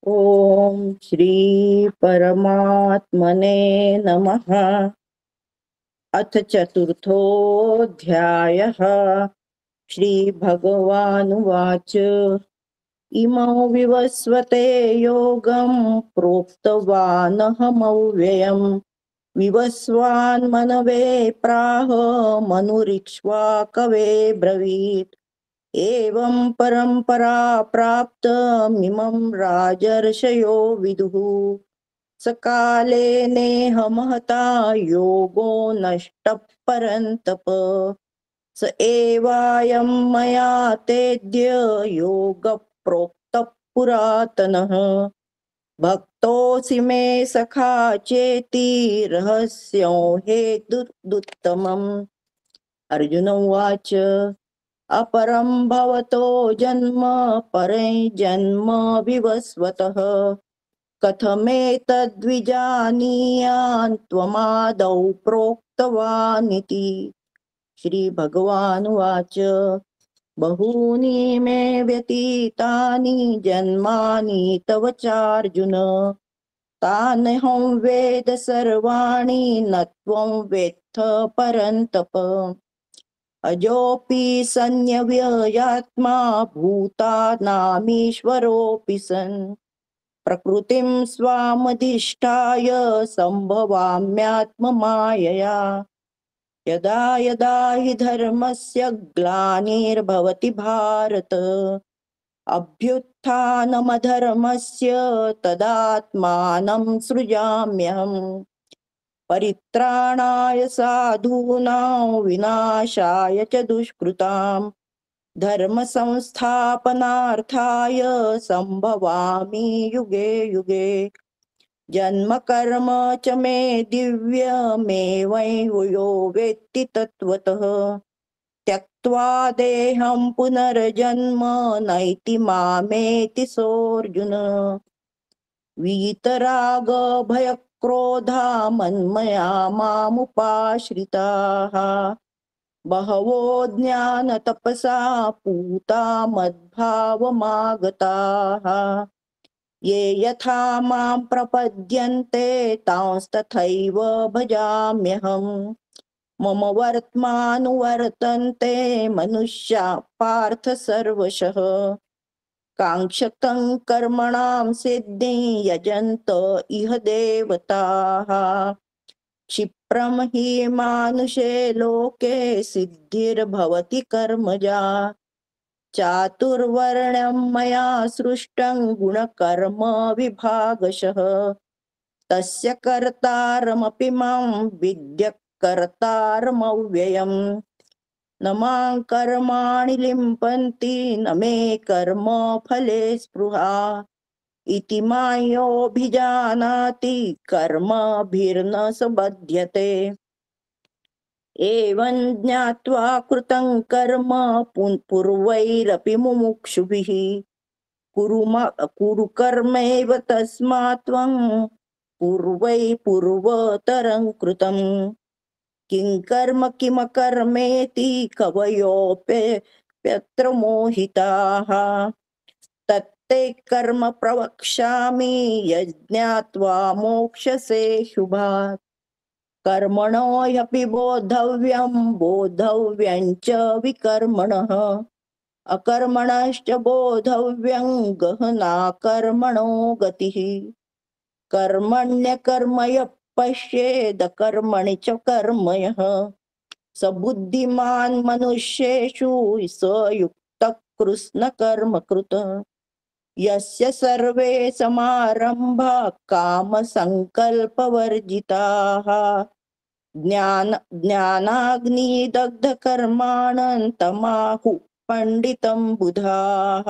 ओम श्री परमात्मने नमः। अथ चतुर्थोऽध्यायः। श्रीभगवानुवाच इमौ विवस्वते योगं प्रोक्तवानहमव्ययम् विवस्वान्मनवे प्राह मनुरिक्ष्वाकवे ब्रवीत्। एवं परम्परा प्राप्तमिमं राजर्षयो विदुः। सकाले नेह महता योगो नष्टः परन्तप। स एवायं मया तेद्य योगः प्रोक्तः पुरातनः। भक्तोऽसि मे सखा चेति रहस्यो हेतुदुत्तमम्। अर्जुन उवाच अपरं भवतो जन्म परे जन्म विवस्वतः कथमेतद्विजानीयान् त्वमादौ प्रोक्तवानिति। श्रीभगवानुवाच बहूनि मे व्यतीतानि जन्मानि तव चार्जुन तान्यहं वेद सर्वाणि न त्वं वेत्थ परन्तप। अजोऽपि सन्यव्ययात्मा भूतानामीश्वरोऽपि सन् प्रकृतिं स्वामधिष्ठाय सम्भवाम्यात्ममायया। यदा यदा हि धर्मस्य ग्लानिर्भवति भारत अभ्युत्थानमधर्मस्य तदात्मानं सृजाम्यहम्। परित्राणाय साधूनां विनाशाय च दुष्कृतां धर्म संस्थापनार्थाय संभवामि युगे युगे। जन्म कर्म च मे दिव्यमेवैवयो वेत्ति तत्त्वतः त्यक्त्वा देहं पुनर्जन्म नैति मामेति सोऽर्जुन। वीतरागभयक्रोधा मन्मया मामुपाश्रिताः बहवो ज्ञानतपसा पूता मद्भावमागताः। ये यथा मां प्रपद्यन्ते तांस्तथैव भजाम्यहम्। मम वर्त्मानुवर्तन्ते मनुष्या पार्थ सर्वशः काङ्क्षतं कर्मणां सिद्धिं यजन्त इह देवताः। क्षिप्रं हि मानुषे लोके सिद्धिर्भवति कर्मजा चातुर्वर्ण्यं मया सृष्टं गुणकर्म विभागशः तस्य कर्तारमपि मां विद्यः कर्तारमव्ययम्। न मां कर्माणि लिम्पन्ति न मे कर्म फले स्पृहा इति मायोऽभिजानाति कर्मभिर्न स बध्यते। एवं ज्ञात्वा कृतं कर्म पूर्वैरपि मुमुक्षुभिः कुरु कर्मैव तस्मात् त्वं पूर्वै पूर्वतरं कृतं। किं कर्म किमकर्मेति कवयोऽप्यत्र मोहिताः तत्ते कर्म प्रवक्ष्यामि यज्ञात्वा मोक्षसे शुभात्। कर्मणो ह्यपि बोद्धव्यं च विकर्मणः अकर्मणश्च बोद्धव्यं गहना कर्मणो गतिः। कर्मण्यकर्म यः पश्येदकर्मणि च कर्म यः स बुद्धिमान् मनुष्येषु स युक्तः कृत्स्नकर्मकृत्। यस्य सर्वे समारम्भा कामसङ्कल्पवर्जिताः ज्ञानाग्निदग्धकर्माणं तमाहुः पण्डितं बुधाः।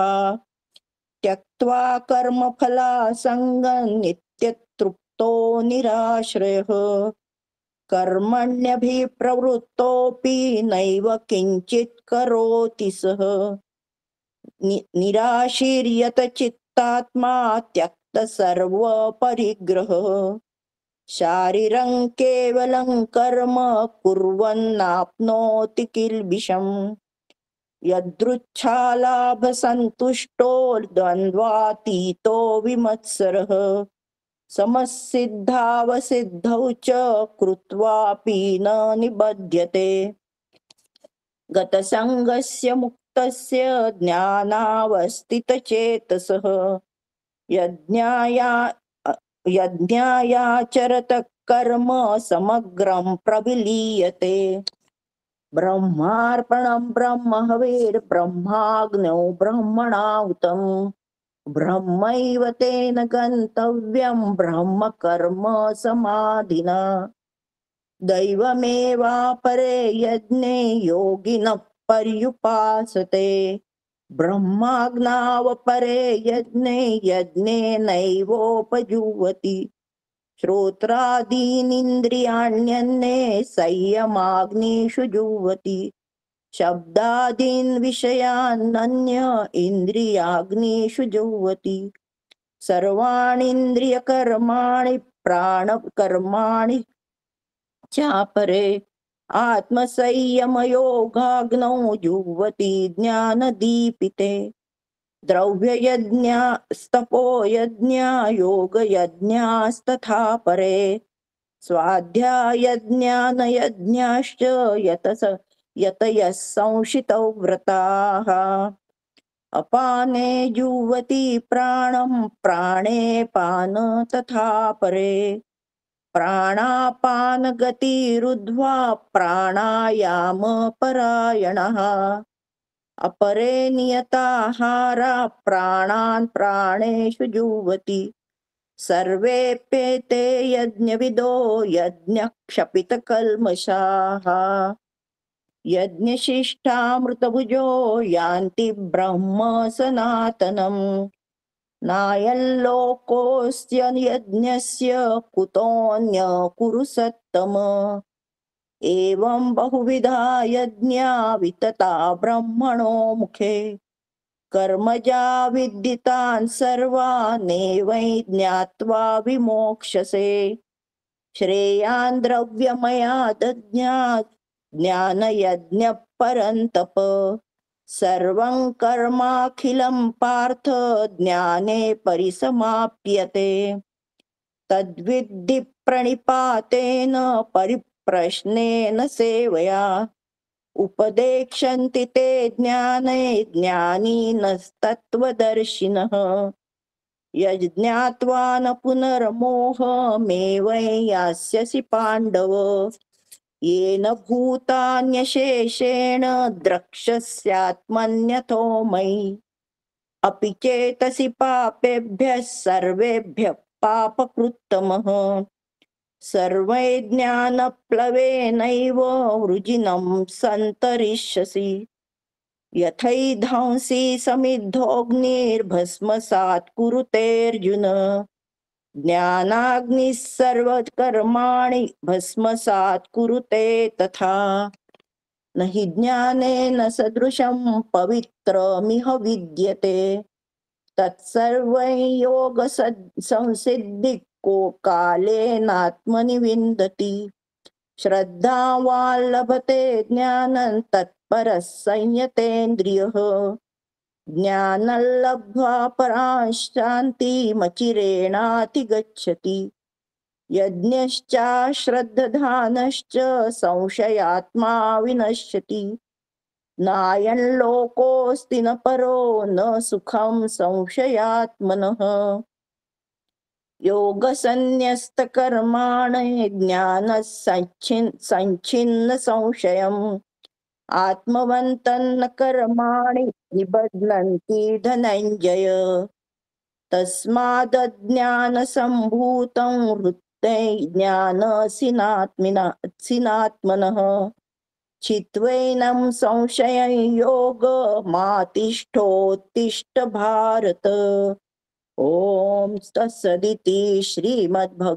त्यक्त्वा कर्मफलासङ्गं नित्यतृप्तो निराश्रयः कर्मण्यभिप्रवृत्तोऽपि नैव किञ्चित् करोति सः निराशीर्यत चित्तात्मा त्यक्त सर्वपरिग्रहः शारीरं केवलं कर्म कुर्वन्नाप्नोति किल्बिषम्। यदृच्छालाभ संतुष्टो द्वंद्वातीतो विमत्सरः समसिद्धावसिद्धौ च कृत्वापि न निबध्यते गतसंगस्य मुक्तस्य ज्ञानावस्थितचेतसः यज्ञाया यज्ञायाचरत कर्म समग्रं प्रविलीयते ब्रह्मार्पणं ब्रह्महविर्ब्रह्माग्नौ ब्रह्मणाहुतम् ब्रह्मैव तेन गन्तव्यं ब्रह्म कर्म समाधिना दैवमेवापरे यज्ञे योगिनः पर्युपासते ब्रह्माज्ञावपरे यज्ञे यज्ञेनैवोपजुह्वति श्रोत्रादीनिन्द्रियाण्यन्ये संयमाग्निषु जुह्वति शब्दादीन् विषयान्नन्य इन्द्रियाग्निषु जुह्वति सर्वाणीन्द्रियकर्माणि प्राणकर्माणि चापरे आत्मसंयमयोगाग्नौ जुह्वति ज्ञानदीपिते द्रव्ययज्ञास्तपोयज्ञा योगयज्ञास्तथा परे स्वाध्यायज्ञानयज्ञाश्च यतयः संशितौ व्रताः अपाने जुह्वति प्राणं प्राणे पान तथा परे प्राणापानगतिरुद्ध्वा प्राणायामपरायणः अपरे नियताहारा प्राणान् प्राणेषु जुह्वति सर्वेऽप्येते यज्ञविदो यज्ञक्षपितकल्मषाः यज्ञशिष्टामृतभुजो यान्ति ब्रह्म सनातनम् नायं लोकोऽस्त्य यज्ञस्य कुतोऽन्य कुरु सत्तम एवं बहुविधा यज्ञा वितता ब्रह्मणो मुखे कर्मजा विद्दितान् सर्वानेवै ज्ञात्वा विमोक्ष्यसे श्रेयान् द्रव्यमयादज्ञात् ज्ञानयज्ञः परन्तप सर्वं कर्माखिलं पार्थ ज्ञाने परिसमाप्यते तद्विद्धि प्रणिपातेन परिप्रश्नेन सेवया उपदेक्षन्ति ते ज्ञाने ज्ञानिनस्तत्त्वदर्शिनः यज्ञात्वा न पुनर्मोहमेवं यास्यसि पाण्डव येन भूतान्यशेषेण द्रक्ष्यस्यात्मन्यथो मयि अपि चेतसि पापेभ्यः सर्वेभ्यः पापकृत्तमः सर्वै ज्ञानप्लवेनैव वृजिनं सन्तरिष्यसि यथैधांसि समिद्धोऽग्निर्भस्मसात् कुरुतेऽर्जुन ज्ञानाग्निः सर्वकर्माणि भस्मसात् कुरुते तथा न हि ज्ञानेन सदृशं पवित्रमिह विद्यते तत्सर्वं संसिद्धि को कालेनात्मनि विन्दति श्रद्धावान् लभते ज्ञानं तत्परः संयतेन्द्रियः ज्ञानं लब्ध्वा परां शान्तिमचिरेणाधिगच्छति यज्ञश्चाश्रद्धधानश्च संशयात्मा विनश्यति नायं लोकोऽस्ति न परो न सुखं संशयात्मनः योगसन्न्यस्तकर्माणि ज्ञानः संच्छिन्न संशयम् आत्मवन्तन्न कर्माणि निबध्नन्ति धनञ्जय तस्मादज्ञानसम्भूतं वृत्तै ज्ञानसिनात्मनः चित्वैनं संशयं योगमातिष्ठोत्तिष्ठ भारत ओम तत्सदिति श्रीमद्भगवद्गीतासु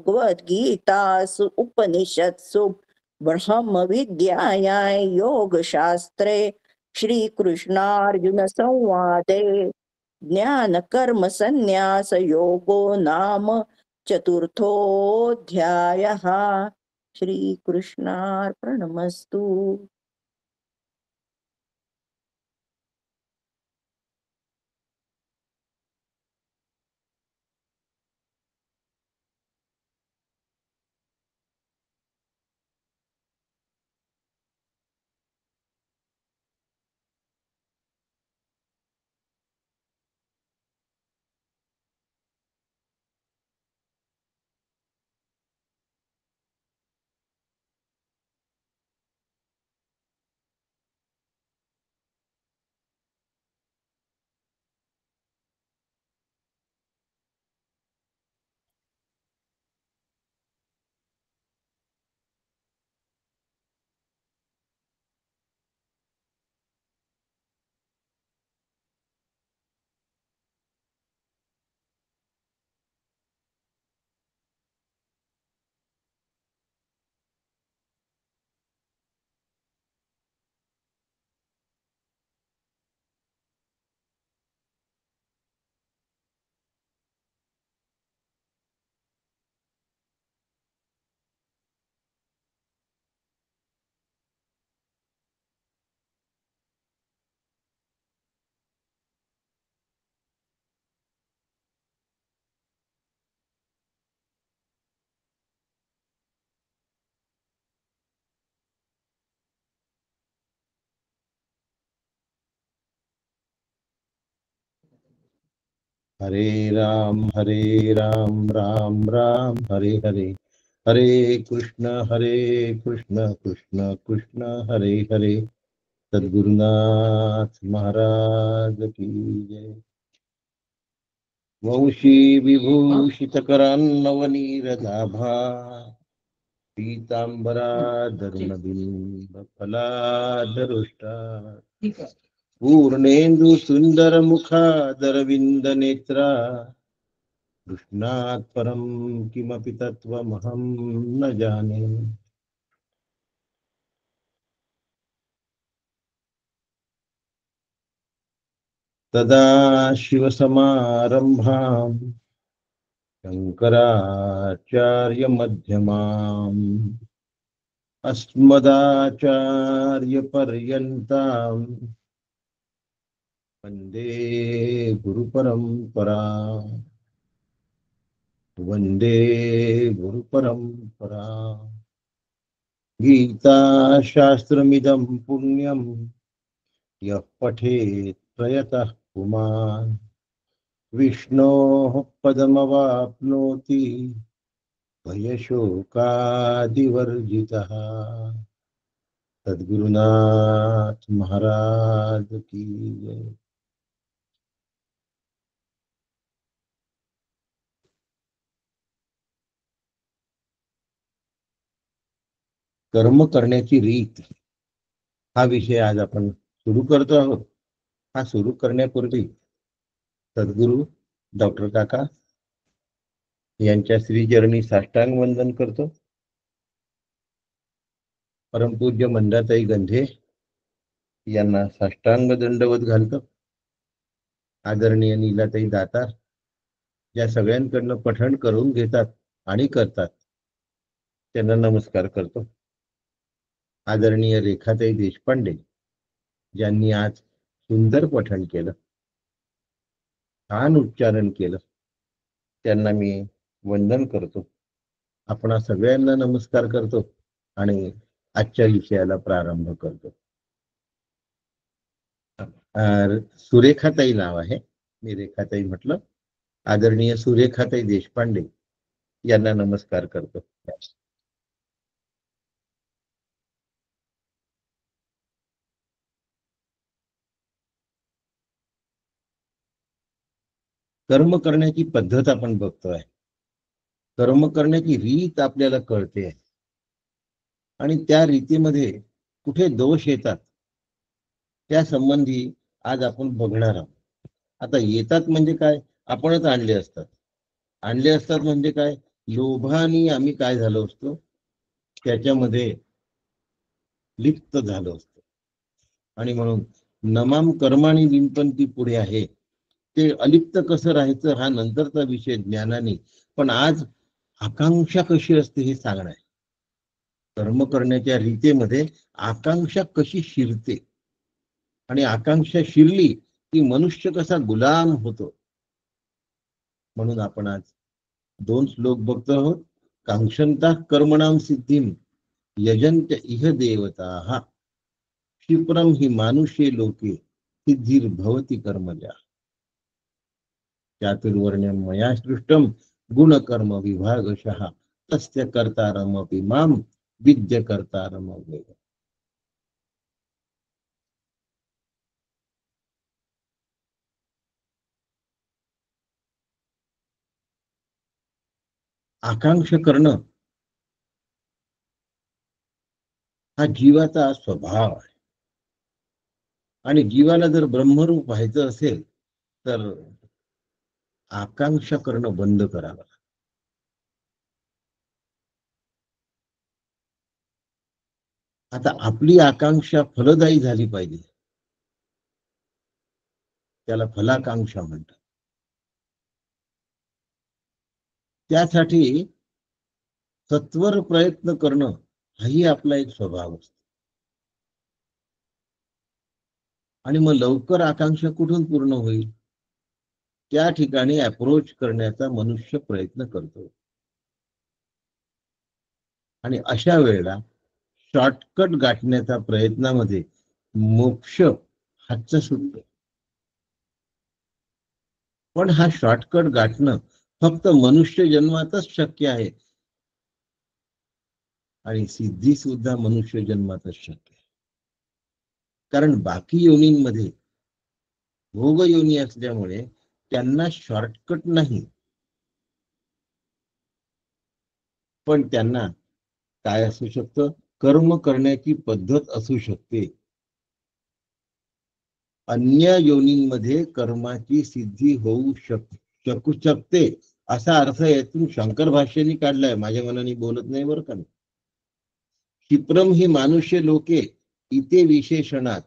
उपनिषत्सु ब्रह्म विद्यायां योगशास्त्रे श्रीकृष्णार्जुन संवादे ज्ञान कर्म संन्यास योगो नाम चतुर्थोऽध्यायः। श्रीकृष्णार्पणमस्तु। हरे राम राम राम हरे हरे, हरे कृष्ण कृष्ण कृष्ण हरे हरे। सद्गुरुनाथ महाराज की जय। वंशी विभूषित करान्नवनीरदाभा, पीतांबराधरुण बिंब फलाधरुष्टा, पूर्णेन्दु सुंदर मुखादरविंद नेत्रा, कृष्णात् परं किमपि तत्त्वमहं न जाने। तदा शिवसमारम्भाम् शङ्कराचार्यमध्यमाम् अस्मदाचार्यपर्यन्ताम् वन्दे गुरुपरम्परा, वन्दे गुरुपरम्परा। गीताशास्त्रमिदं पुण्यं यः पठेत् प्रयतः पुमान्, विष्णोः पदमवाप्नोति भयशोकादिवर्जितः। सद्गुरुनाथ महाराज की जय। कर्म करण्याची रीत हा विषय आज आपण सुरू करतो आहोत। हा सुरू करण्यापूर्वी सद्गुरू डॉक्टर काका यांच्या श्रीचरणी साष्टांग वंदन करतो। परमपूज्य मंदाताई गंधे यांना साष्टांग दंडवत घालतो। आदरणीय नीलाताई दातार या सगळ्यांकडनं पठण करून घेतात आणि करतात, त्यांना नमस्कार करतो। आदरणीय रेखाताई देशपांडे ज्यांनी आज सुंदर पठण केलं, छान उच्चारण केलं, त्यांना मी वंदन करतो। आपणा सगळ्यांना नमस्कार करतो आणि आजच्या विषयाला प्रारंभ करतो। सुरेखाताई नाव आहे, मी रेखाताई म्हटलं। आदरणीय सुरेखाताई देशपांडे यांना नमस्कार करतो। कर्म करण्याची पद्धत आपण बघतोय, कर्म करण्याची रीत आपल्याला कळते आणि त्या रीतीमध्ये कुठे दोष येतात त्या संबंधी आज आपण बघणार आहोत। आता येतात म्हणजे काय, आपणच आणले असतात म्हणजे काय, लोभाने आम्ही काय झालो असतो त्याच्यामध्ये लिप्त झालो असतो। आणि म्हणून नमाम कर्माणी लिंपंती पुढे आहे, ते अलिप्त कसं राहायचं हा नंतरचा विषय ज्ञानाने, पण आज आकांक्षा कशी असते हे सांगणार आहे। कर्म करण्याच्या रीतीमध्ये आकांक्षा कशी शिरते आणि आकांक्षा शिरली की मनुष्य कसा गुलाम होतो। म्हणून आपण आज 2 श्लोक बघतो आहोत। कांक्षंता कर्मणाम सिद्धिम यजंत इह देवताः, क्षिप्रम हि मानुषे लोके सिद्धिर्भवति कर्मजा। चातुर्वर्ण्यं मया सृष्टं गुणकर्म विभागशः, तस्य कर्तारमपि मां विद्य कर्तारम् अव्ययम्। आकांक्षा करणं हा जीवाचा स्वभाव आहे आणि जीवाला जर ब्रह्मरूप व्हायचं असेल तर आकांक्षा करणं बंद करावं। आता आपली आकांक्षा फलदायी झाली पाहिजे, त्याला फलाकांक्षा म्हणतात। त्यासाठी सत्वर प्रयत्न करणं हाही आपला एक स्वभाव असतो। आणि मग लवकर आकांक्षा कुठून पूर्ण होईल, त्या ठिकाणी अप्रोच करण्याचा मनुष्य प्रयत्न करतो। आणि अशा वेळेला शॉर्टकट गाठण्याच्या प्रयत्नामध्ये मोक्ष हातचं सुटतो। पण हा शॉर्टकट गाठणं फक्त मनुष्य जन्मातच शक्य आहे आणि सिद्धी सुद्धा मनुष्य जन्मातच शक्य आहे. कारण बाकी योनींमध्ये भोग योनी असल्यामुळे त्यांना शॉर्टकट नाही, पण त्यांना काय असू शकतं, कर्म करण्याची पद्धत असू शकते. अन्य योनींमध्ये कर्माची सिद्धी होऊ शकू शकते असा अर्थ यातून शंकर भाष्याने काढलाय. माझ्या मनाने बोलत नाही बरं का. क्षिप्रम ही मानुष्य लोके इथे विशेषणात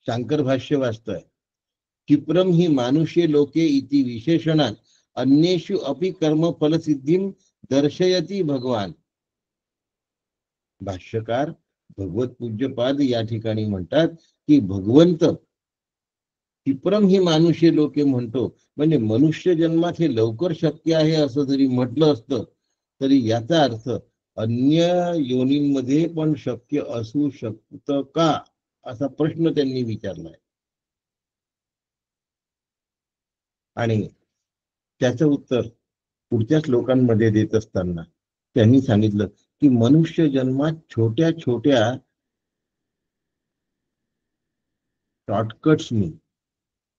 शंकर भाष्य वाचतोय. क्षिप्रम ही मानुष्य लोके इति विशेषणात अन्येषु अपि कर्म फलसिद्धीम दर्शयती भगवान. भाष्यकार भगवत पूज्यपाद या ठिकाणी म्हणतात की भगवंत क्षिप्रम ही मानुष्य लोके म्हणतो, म्हणजे मनुष्य जन्मात हे लवकर शक्य आहे असं जरी म्हटलं असतं तरी याचा अर्थ अन्य योनींमध्ये पण शक्य असू शकतं का असा प्रश्न त्यांनी विचारलाय. आणि त्याचं उत्तर पुढच्या श्लोकांमध्ये देत असताना त्यांनी सांगितलं की मनुष्य जन्मात छोट्या छोट्या शॉर्टकट्सनी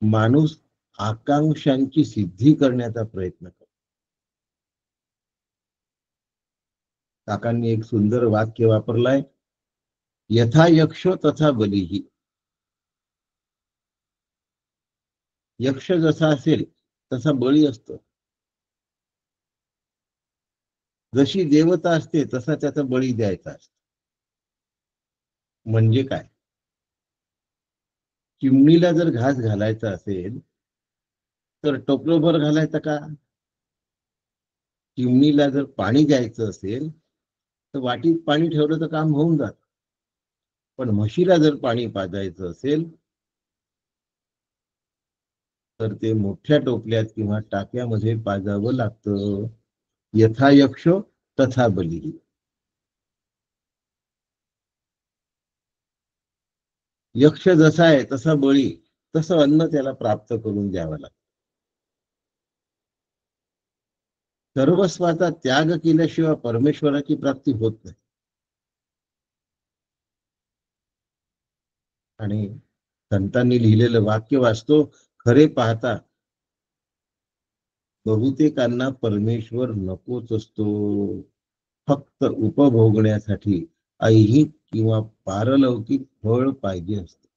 माणूस आकांक्षांची सिद्धी करण्याचा प्रयत्न करतो. काकांनी एक सुंदर वाक्य वापरलाय, यथा यक्ष तथा बलीही. यक्ष जसा असेल तसा बळी असतो, जशी देवता असते तसा त्याचा बळी द्यायचा असतो. म्हणजे काय, चिमणीला जर घास घालायचा असेल तर टोपलोभर घालायचा का? चिमणीला जर पाणी द्यायचं असेल तर वाटीत पाणी ठेवलं तर काम होऊन जात. पण म्हशीला जर पाणी पाजायचं असेल तर ते मोठ्या टोपल्यात किंवा टाक्यामध्ये पाजावं लागतं. यथा यक्ष तथा बली. यक्ष जसा आहे तसा बळी, तसं अन्न त्याला प्राप्त करून द्यावं लागतं. सर्वस्वाचा त्याग केल्याशिवाय परमेश्वराची प्राप्ती होत नाही. आणि संतांनी लिहिलेलं वाक्य वाचतो, खरे पाहता बहुतेकांना परमेश्वर नकोच असतो, फक्त उपभोगण्यासाठी ऐहिक किंवा पारलौकिक फळ पाहिजे असते.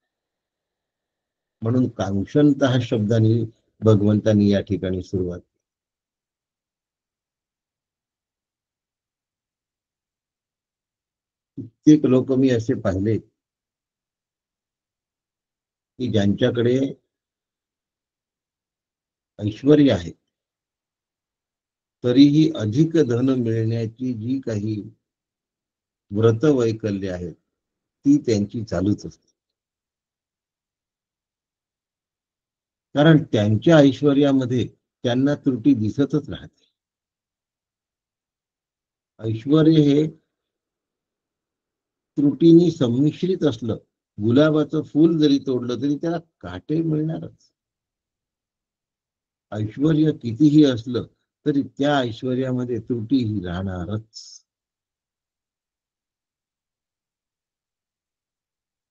म्हणून कांक्षंत हा शब्दाने भगवंतांनी या ठिकाणी सुरुवात. कित्येक लोक मी असे पाहिले की ज्यांच्याकडे ऐश्वर आहे तरीही अधिक धन मिळण्याची जी काही व्रत वैकल्य आहेत ती त्यांची चालूच असते. कारण त्यांच्या ऐश्वर्यामध्ये त्यांना त्रुटी दिसतच राहते. ऐश्वर हे त्रुटींनी संमिश्रित असलं, गुलाबाचं फूल जरी तोडलं तरी त्याला काटे मिळणारच. ऐश्वर्य कितीही असलं तरी त्या ऐश्वर्यामध्ये त्रुटी ही राहणारच.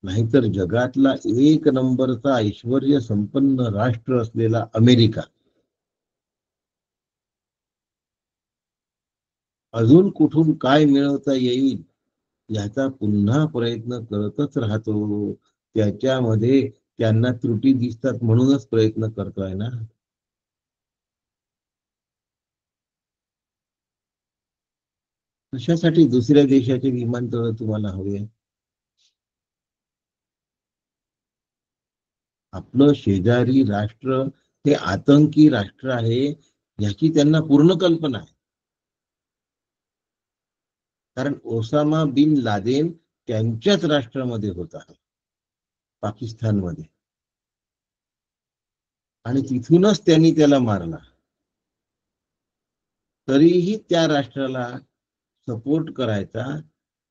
नाहीतर जगातला एक नंबरचा ऐश्वर्य संपन्न राष्ट्र असलेला अमेरिका अजून कुठून काय मिळवता येईल याचा पुन्हा प्रयत्न करतच राहतो. त्याच्यामध्ये त्यांना त्रुटी दिसतात म्हणूनच प्रयत्न करतोय ना. कशासाठी दुसऱ्या देशाचे विमानतळ तुम्हाला हवे? आपलं शेजारी राष्ट्र हे आतंकी राष्ट्र आहे याची त्यांना पूर्ण कल्पना आहे. कारण ओसामा बिन लादेन त्यांच्याच राष्ट्रामध्ये होता, पाकिस्तानमध्ये, आणि तिथूनच त्यांनी त्याला मारला. तरीही त्या राष्ट्राला सपोर्ट करायचा,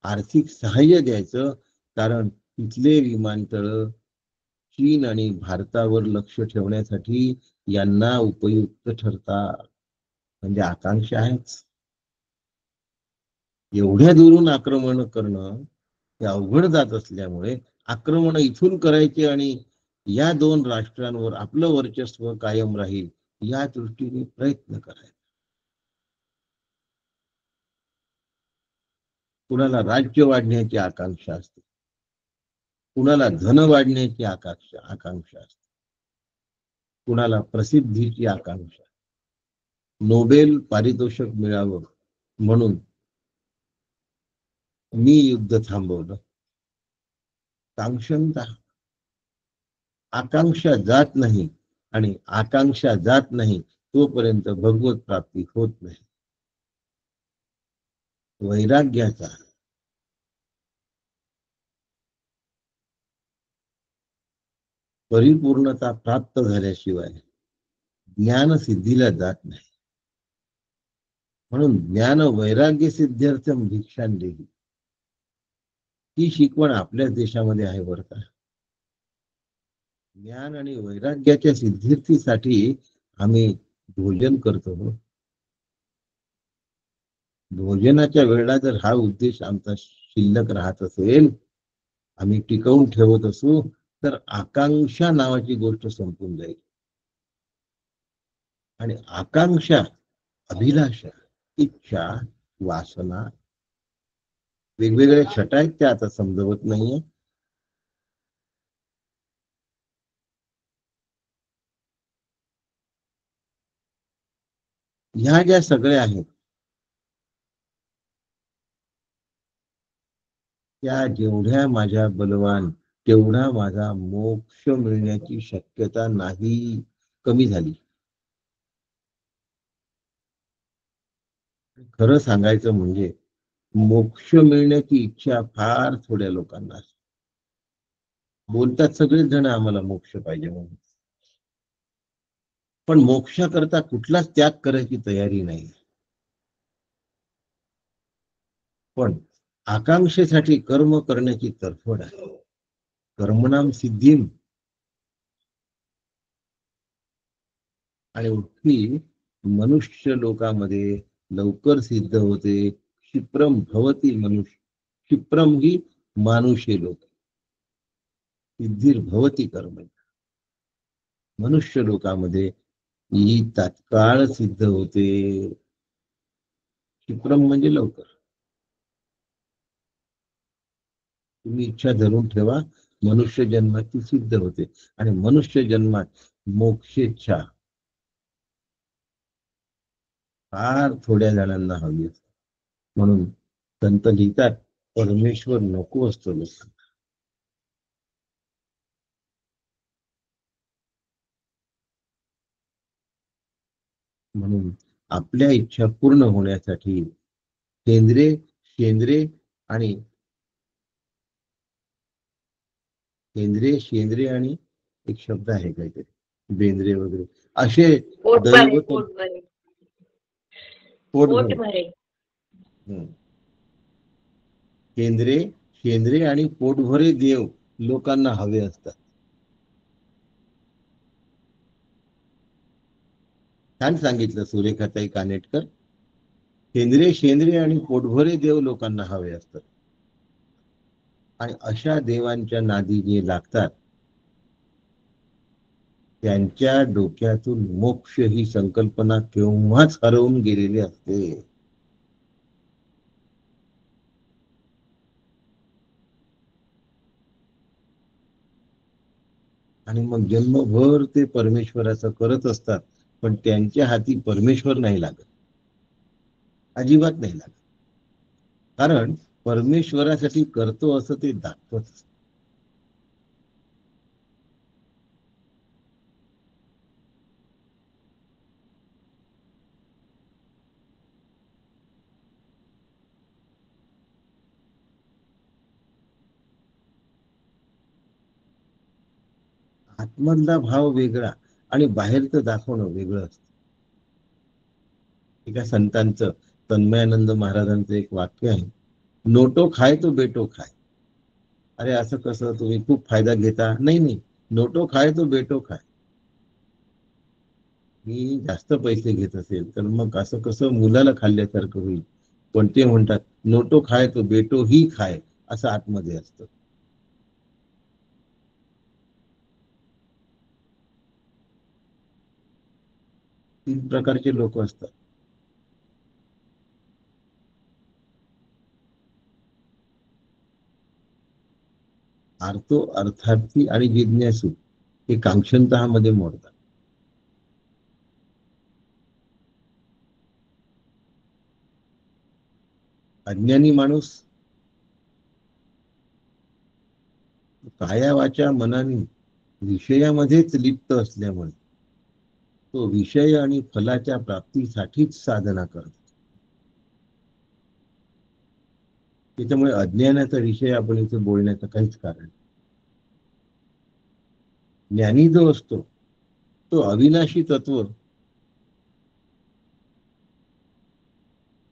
आर्थिक सहाय्य द्यायचं, कारण तिथले विमानतळ चीन आणि भारतावर लक्ष ठेवण्यासाठी यांना उपयुक्त ठरतात. म्हणजे आकांक्षा आहेच. एवढ्या दुरून आक्रमण करणं हे अवघड जात असल्यामुळे आक्रमण इथून करायचे आणि या दोन राष्ट्रांवर आपलं वर्चस्व कायम राहील या दृष्टीने प्रयत्न करायचे. कुणाला राज्य वाढण्याची आकांक्षा असते, कुणाला धन वाढण्याची आकांक्षा असते, कुणाला प्रसिद्धीची आकांक्षा, नोबेल पारितोषिक मिळावं म्हणून मी युद्ध थांबवलं. कांक्षणता आकांक्षा जात नाही आणि आकांक्षा जात नाही तोपर्यंत भगवत प्राप्ती होत नाही. वैराग्याचा परिपूर्णता प्राप्त झाल्याशिवाय ज्ञान सिद्धीला जात नाही. म्हणून ज्ञान वैराग्य सिद्ध्यर्थम भिक्षां देही ही शिकवण आपल्याच देशामध्ये आहे बरं का. ज्ञान आणि वैराग्याच्या सिद्धीसाठी आम्ही भोजन करतो. भोजनाच्या वेळेला जर हा उद्देश आमचा शिल्लक राहत असेल, आम्ही टिकवून ठेवत असू, तर आकांक्षा नावाची गोष्ट संपून जाईल. आणि आकांक्षा, अभिलाषा, इच्छा, वासना वेगवेगळ्या छटा आहेत, त्या आता समजवत नाहीये. ह्या ज्या सगळ्या आहेत त्या जेवढ्या माझ्या बलवान तेवढा माझा मोक्ष मिळण्याची शक्यता नाही, कमी झाली. खरं सांगायचं म्हणजे मोक्ष मिळण्याची इच्छा फार थोड्या लोकांना असते. बोलतात सगळेच जण आम्हाला मोक्ष पाहिजे म्हणून, पण मोक्षाकरता कुठलाच त्याग करायची तयारी नाही. पण आकांक्षेसाठी कर्म करण्याची तरफड आहे. कर्मणाम सिद्धीम. आणि ती मनुष्य लोकामध्ये लवकर सिद्ध होते. क्षिप्रम भवती मनुष्य, क्षिप्रम ही मानुष्य लोक, सिद्धिर्भवती कर्म. मनुष्य लोकामध्ये ही तात्काळ सिद्ध होते. क्षिप्रम म्हणजे लवकर. तुम्ही इच्छा धरून ठेवा, मनुष्य जन्मात ती सिद्ध होते. आणि मनुष्य जन्मात मोक्षेच्छा फार थोड्या जणांना हवी असते. म्हणून संत लिहितात, परमेश्वर नको असतो लोकांना. म्हणून आपल्या इच्छा पूर्ण होण्यासाठी केंद्रे शेंद्रे आणि शेंद्रे आणि एक शब्द आहे काहीतरी, बेंद्रे वगैरे असे दैवत पोटभरे. केंद्रे शेंद्रे आणि पोटभरे देव लोकांना हवे असतात. छान सांगितलं सुरेखाताई कानेटकर. केंद्रे शेंद्रे आणि पोटभरे देव लोकांना हवे असतात. आणि अशा देवांच्या नादी जे लागतात त्यांच्या डोक्यातून मोक्ष ही संकल्पना केव्हाच हरवून गेलेली असते. आणि मग जन्मभर ते परमेश्वराचं करत असतात, पण त्यांच्या हाती परमेश्वर नाही लागत, अजिबात नाही लागत. कारण परमेश्वरासाठी करतो असं ते दाखवत. आतमधला भाव वेगळा आणि बाहेरचं दाखवणं वेगळं असतं. एका संतांचं, तन्मयानंद महाराजांचं एक वाक्य आहे, नोटो खाय तो बेटो खाय. अरे असं कसं, तुम्ही खूप फायदा घेता? नाही, नोटो खाय तो बेटो खाय. मी जास्त पैसे घेत असेल तर मग असं कसं मुलाला खाल्ल्यासारखं होईल. पण ते म्हणतात नोटो खाय तो बेटो ही खाय, असं आतमध्ये असतं. तीन प्रकारचे लोक असतात. आर्थो, अर्थार्थी आणि जिज्ञासू हे कांक्षंतहामध्ये मोडतात. अज्ञानी माणूस काया वाचा मनाने विषयामध्येच लिप्त असल्यामुळे तो विषय आणि फलाच्या प्राप्तीसाठीच साधना करतो. त्याच्यामुळे अज्ञानाचा विषय आपण इथे बोलण्याचं काहीच कारण नाही. ज्ञानी जो असतो तो अविनाशी तत्व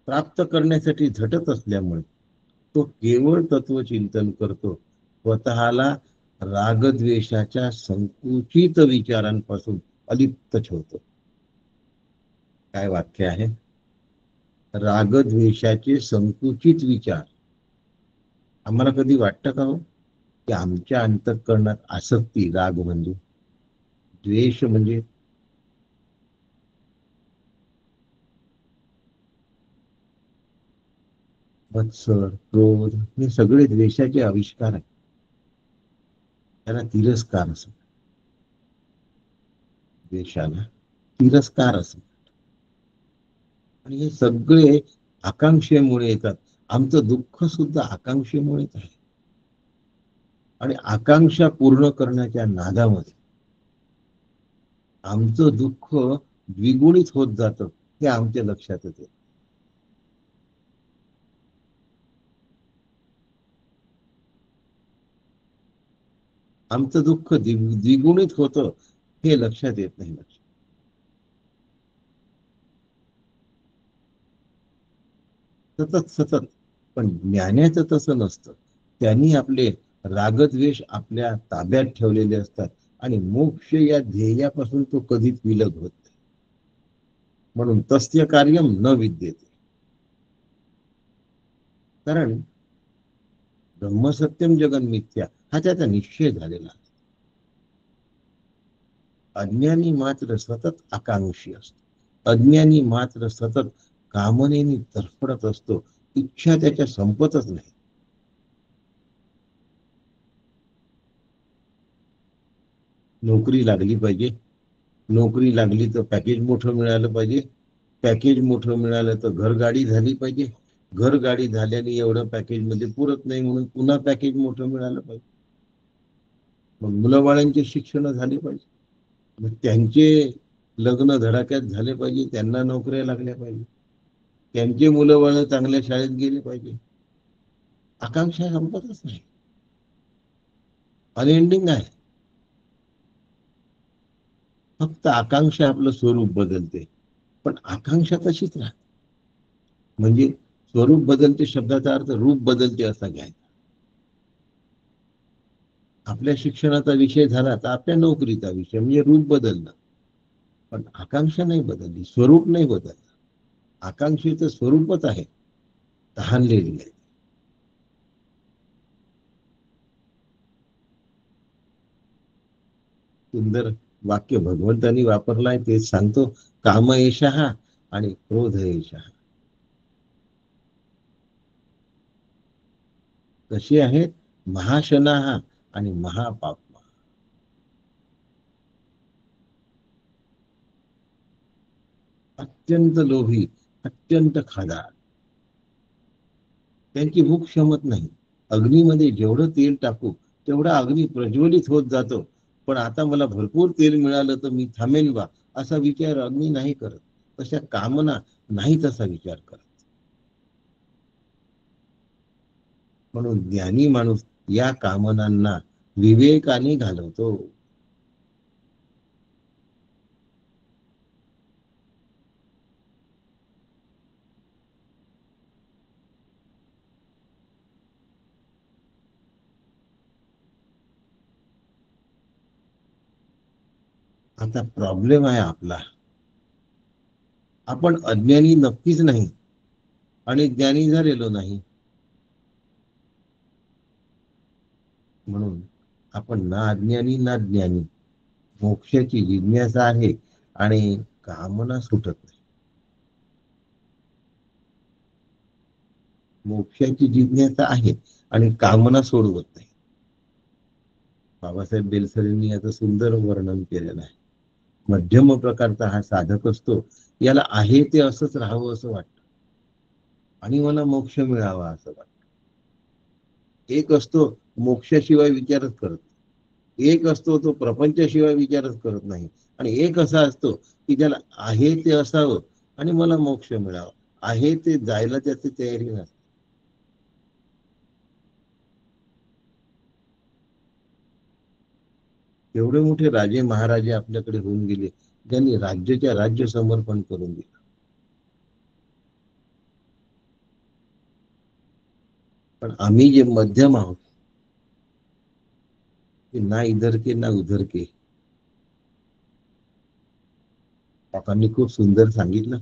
प्राप्त करण्यासाठी झटत असल्यामुळे तो केवळ तत्वचिंतन करतो. स्वतःला रागद्वेषाच्या संकुचित विचारांपासून अलिप्त ठेवतो. काय वाक्य आहे? रागद्वेषाचे संकुचित विचार. आम्हाला कधी वाटतं का हो की आमच्या अंतःकरणात आसक्ती, राग म्हणजे, द्वेष म्हणजे मत्सर, क्रोध हे सगळे द्वेषाचे आविष्कार आहेत. त्याला तिरस्कार असं, द्वेषाला तिरस्कार असं. आणि हे सगळे आकांक्षेमुळे येतात. आमचं दुःख सुद्धा आकांक्षेमुळेच आहे. आणि आकांक्षा पूर्ण करण्याच्या नादामध्ये आमचं दुःख द्विगुणित होत जातं, हे आमच्या लक्षात येते. आमचं दुःख द्विगुणित होतं हे लक्षात येत नाही. सतत सतत. पण ज्ञानाचं तसं नसतं. त्यांनी आपले रागद्वेष आपल्या ताब्यात ठेवलेले असतात आणि मोक्ष या ध्येयापासून तो कधीच विलग होत नाही. म्हणून तस्य कार्यम न विद्यते. कारण ब्रह्मसत्यम जगन मिथ्या हा त्याचा निश्चय झालेला. अज्ञानी मात्र सतत आकांक्षी असतो. अज्ञानी मात्र सतत कामनेने तडफडत असतो. इच्छा त्याच्या संपतच नाही. नोकरी लागली पाहिजे, नोकरी लागली तर पॅकेज मोठं मिळालं पाहिजे, पॅकेज मोठं मिळालं तर घरगाडी झाली पाहिजे, घरगाडी झाल्याने एवढं पॅकेज मध्ये पुरत नाही म्हणून पुन्हा पॅकेज मोठं मिळालं पाहिजे. मग मुलाबाळांचे शिक्षण झाले पाहिजे, मग त्यांचे लग्न धडाक्यात झाले पाहिजे, त्यांना नोकऱ्या लागल्या पाहिजे, त्यांचे मुलं बाळ चांगल्या शाळेत गेले पाहिजे. आकांक्षा संपतच नाही, अनएंडिंग आहे. फक्त आकांक्षा आपलं स्वरूप बदलते, पण आकांक्षा तशीच राहते. म्हणजे स्वरूप बदलते शब्दाचा अर्थ रूप बदलते असा घ्यायचा. आपल्या शिक्षणाचा विषय झाला तर आपल्या नोकरीचा विषय म्हणजे रूप बदलणं. पण आकांक्षा नाही बदलली, स्वरूप नाही बदललं. आकांक्षेचं स्वरूपच आहे, तहानलेली आहे. सुंदर वाक्य भगवंतांनी वापरलाय, तेच सांगतो. काम एषः आणि क्रोध एषः कशी आहेत? महाशनाः आणि महापाप. अत्यंत लोभी, अत्यंत खादाड. त्यांची भूक क्षमत नाही. अग्नीमध्ये जेवढं तेल टाकू तेवढा अग्नी प्रज्वलित होत जातो. पण आता मला भरपूर तेल मिळालं तर मी थांबेन बा, असा विचार अग्नी नाही करत. तशा कामना नाही तसा विचार करत. म्हणून ज्ञानी माणूस या कामनांना विवेकाने घालवतो. आता प्रॉब्लेम आहे आपला आपण अज्ञानी नक्कीच नाही आणि ज्ञानी झालेलो नाही. म्हणून आपण ना अज्ञानी ना ज्ञानी. मोक्षाची जिज्ञासा आहे आणि कामना सुटत नाही. मोक्षाची जिज्ञासा आहे आणि कामना सोडवत नाही. बाबासाहेब बेलसरेंनी याचं सुंदर वर्णन केलेलं आहे. मध्यम प्रकारचा हा साधक असतो, याला आहे ते असंच राहावं असं वाटतं आणि मला मोक्ष मिळावा असं वाटतं. एक असतो मोक्षाशिवाय विचारच करत नाही. एक असतो तो प्रपंचाशिवाय विचारच करत नाही आणि एक असा असतो की ज्याला आहे ते असावं आणि मला मोक्ष मिळावा, आहे ते जायला त्याची तयारी नसते. एवढे मोठे राजे महाराजे आपल्याकडे होऊन गेले, ज्यांनी राज्याच्या राज्य समर्पण करून दिलं. पण आम्ही जे मध्यम आहोत, ते ना इधर के ना उधर के. काकांनी खूप सुंदर सांगितलं.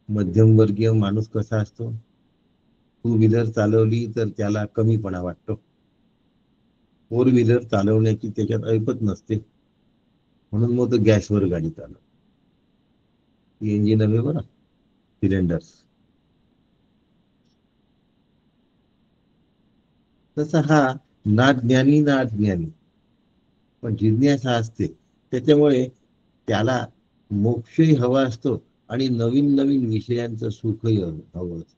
मध्यमवर्गीय माणूस कसा असतो? टू व्हीलर चालवली तर त्याला कमीपणा वाटतो. फोर व्हीलर चालवण्याची त्याच्यात ऐपत नसते, म्हणून मग तो गॅसवर गाडी चालवतो. इंजिन हवे बरं, सिलेंडर्स. तसा हा ना ज्ञानी ना अज्ञानी, पण जिज्ञासा असते त्याच्यामुळे त्याला मोक्षही हवा असतो आणि नवीन नवीन विषयांचं सुखही हवं असतं.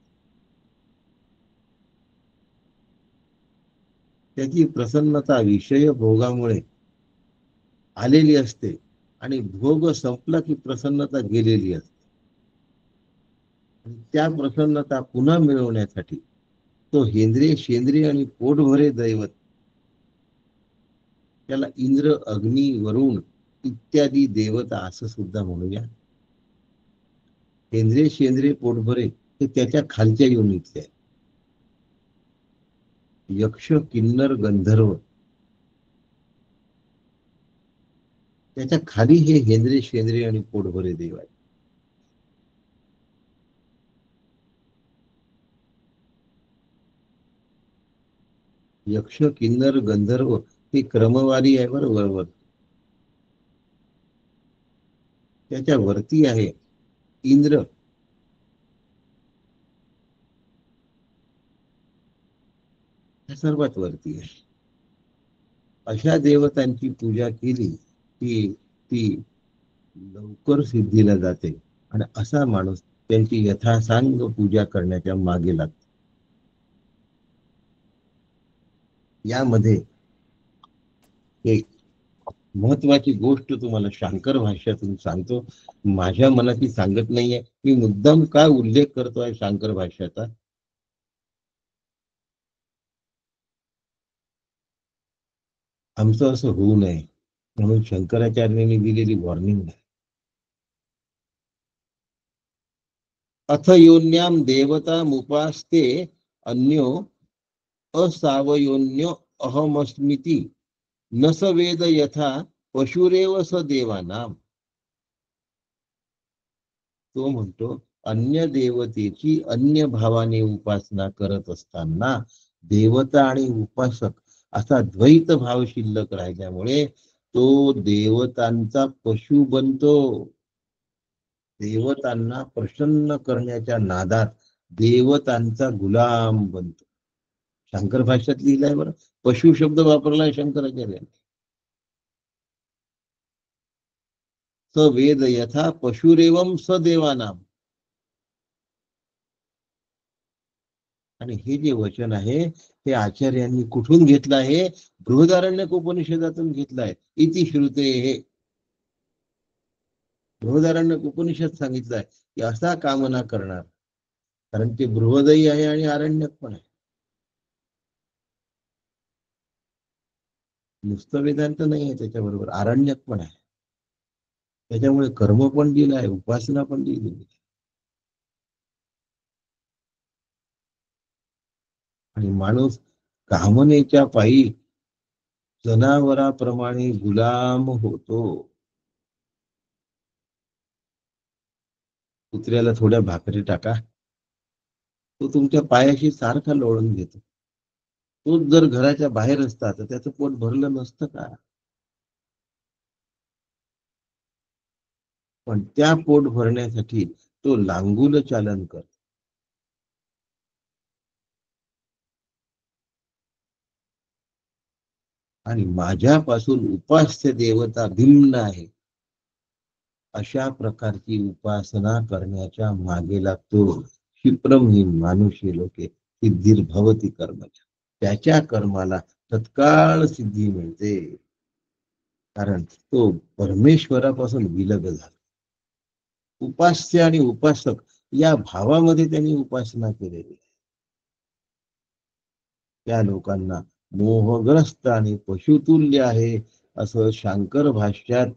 त्याची प्रसन्नता विषय भोगामुळे आलेली असते आणि भोग संपला की प्रसन्नता गेलेली असते. आणि त्या प्रसन्नता पुन्हा मिळवण्यासाठी तो हेंद्रिय शेंद्रिय आणि पोटभरे दैवत, त्याला इंद्र अग्नी वरुण इत्यादी देवता असं सुद्धा म्हणूया. हेंद्रिय शेंद्रिय पोटभरे हे त्याच्या खालच्या युनिटचे आहे. यक्ष किन्नर गंधर्व त्याच्या खाली हे हेंद्रिय शेंद्रिय आणि पोटभरे देव आहे. यक्ष किन्नर गंधर्व ही क्रमवारी आहे बरोबर. त्याच्या वरती आहे इंद्र. सर्वात वरती आहे. अशा देवतांची पूजा केली की ती लवकर सिद्धीला जाते आणि असा माणूस त्यांची यथासांग पूजा करण्याच्या मागे लागतो. यामध्ये एक महत्वाची गोष्ट तुम्हाला शांकर भाष्यातून सांगतो. माझ्या मनाची सांगत नाहीये, मी मुद्दाम काय उल्लेख करतोय शांकर भाष्याचा. आमचं असं होऊ नये म्हणून शंकराचार्यांनी दिलेली वॉर्निंग आहे. अथ योन्याम देवतामुपास्ते अन्यो असावयोन्य अहमस्मिति न स वेद यथा पशुरेव स देवानाम. तो म्हणतो अन्य देवतेची अन्य भावाने उपासना करत असताना देवता आणि उपासक असा द्वैत भाव शिल्लक राहिल्यामुळे तो देवतांचा पशु बनतो. देवतांना प्रसन्न करण्याच्या नादात देवतांचा गुलाम बनतो. शंकर भाष्यात लिहिलाय बरं, पशु शब्द वापरलाय शंकराचार्यांनी. स वेद यथा पशुरेवम स देवानाम. आणि हे जे वचन आहे हे आचार्यांनी कुठून घेतलं आहे? बृहदारण्यक उपनिषदातून घेतलाय. इति श्रुते हे बृहदारण्यक उपनिषद सांगितलंय की असा कामना करणार, कारण ते बृहदही आहे आणि आरण्यक पण आहे. नुसतं वेदांत नाही आहे, त्याच्याबरोबर आरण्यक पण आहे. त्याच्यामुळे कर्म पण दिलं आहे, उपासना पण दिलेली आहे. आणि माणूस कामनेच्या पायी जनावराप्रमाणे गुलाम होतो. कुत्र्याला थोड्या भाकरी टाका, तो तुमच्या पायाशी सारखा लोळून घेतो. तोच जर घराच्या बाहेर असता तर त्याचं पोट भरलं नसतं का? पण त्या पोट भरण्यासाठी तो लांगुल चालन करतो. आणि माझ्यापासून उपास्य देवता भिन्न आहे, अशा प्रकारची उपासना करण्याच्या मागे लागतो. क्षिप्रम ही मानुषी लोके सिद्धिर्भवती कर्मच्या. त्याच्या कर्माला तत्काळ सिद्धी मिळते, कारण तो परमेश्वरापासून विलग झाला. उपास्य आणि उपासक या भावामध्ये त्यांनी उपासना केलेली आहे. त्या लोकांना मोहग्रस्त आणि पशुतुल्य आहे असं शांकर भाष्यात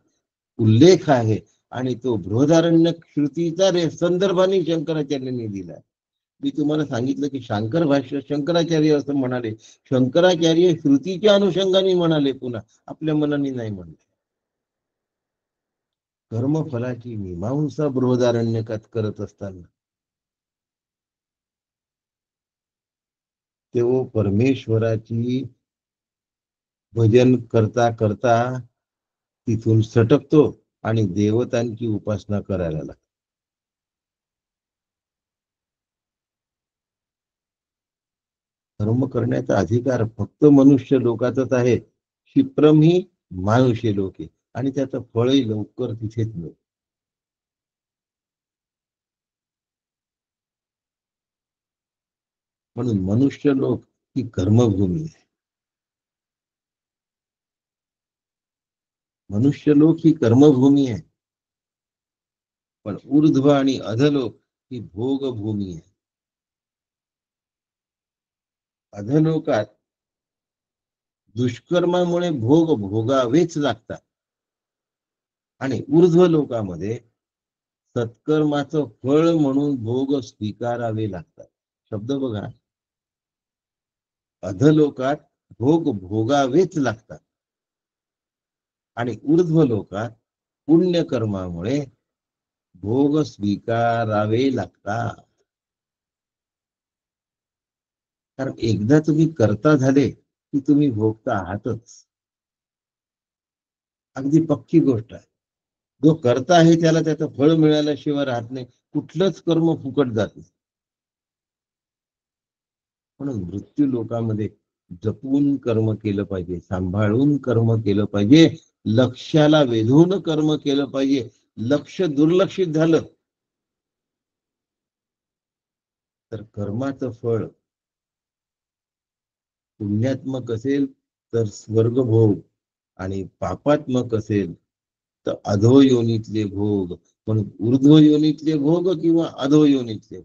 उल्लेख आहे. आणि तो बृहदारण्यक श्रुतीचा संदर्भाने शंकराचार्यांनी दिला. मी तुम्हाला सांगितलं की शांकर भाष्य शंकराचार्य असं म्हणाले. शंकराचार्य श्रुतीच्या अनुषंगाने म्हणाले, पुन्हा आपल्या मनाने नाही म्हणले. कर्मफलाची मीमांसा बृहदारण्यकात करत असताना तेव्हा परमेश्वराची भजन करता करता तिथून सटकतो आणि देवतांची उपासना करायला लागतो. कर्म करण्याचा अधिकार फक्त मनुष्य लोकाचाच आहे. क्षिप्रम ही मानुष्य लोके, आणि त्याचं फळही लवकर तिथेच मिळतं. म्हणून मनुष्य लोक ही कर्मभूमी आहे. मनुष्य लोक ही कर्मभूमी आहे, पण ऊर्ध्व आणि अधलोक ही भोगभूमी आहे. अधलोकात दुष्कर्मामुळे भोग भोगावेच लागतात, आणि ऊर्ध्व लोकामध्ये सत्कर्माचं फळ म्हणून भोग स्वीकारावे लागतात. शब्द बघा, अधलोकात भोग भोगावेच लागतात, आणि ऊर्ध्व लोकात पुण्यकर्मामुळे भोग स्वीकारावे लागतात. कारण एकदा तुम्ही करता झाले की तुम्ही भोगता आहातच. अगदी पक्की गोष्ट आहे. जो करता आहे त्याला त्याचं फळ मिळाल्याशिवाय राहत नाही. कुठलंच कर्म फुकट जात नाही. म्हणून मृत्यू लोकामध्ये जपून कर्म केलं पाहिजे, सांभाळून कर्म केलं पाहिजे, लक्ष्याला वेधून कर्म केलं पाहिजे. लक्ष दुर्लक्षित झालं तर कर्माचं फळ पुण्यात्मक असेल तर स्वर्गभोग, आणि पापात्मक असेल तर अधो योनीतले भोग. म्हणून ऊर्ध्व योनीतले भोग किंवा अधो योनीतले भोग.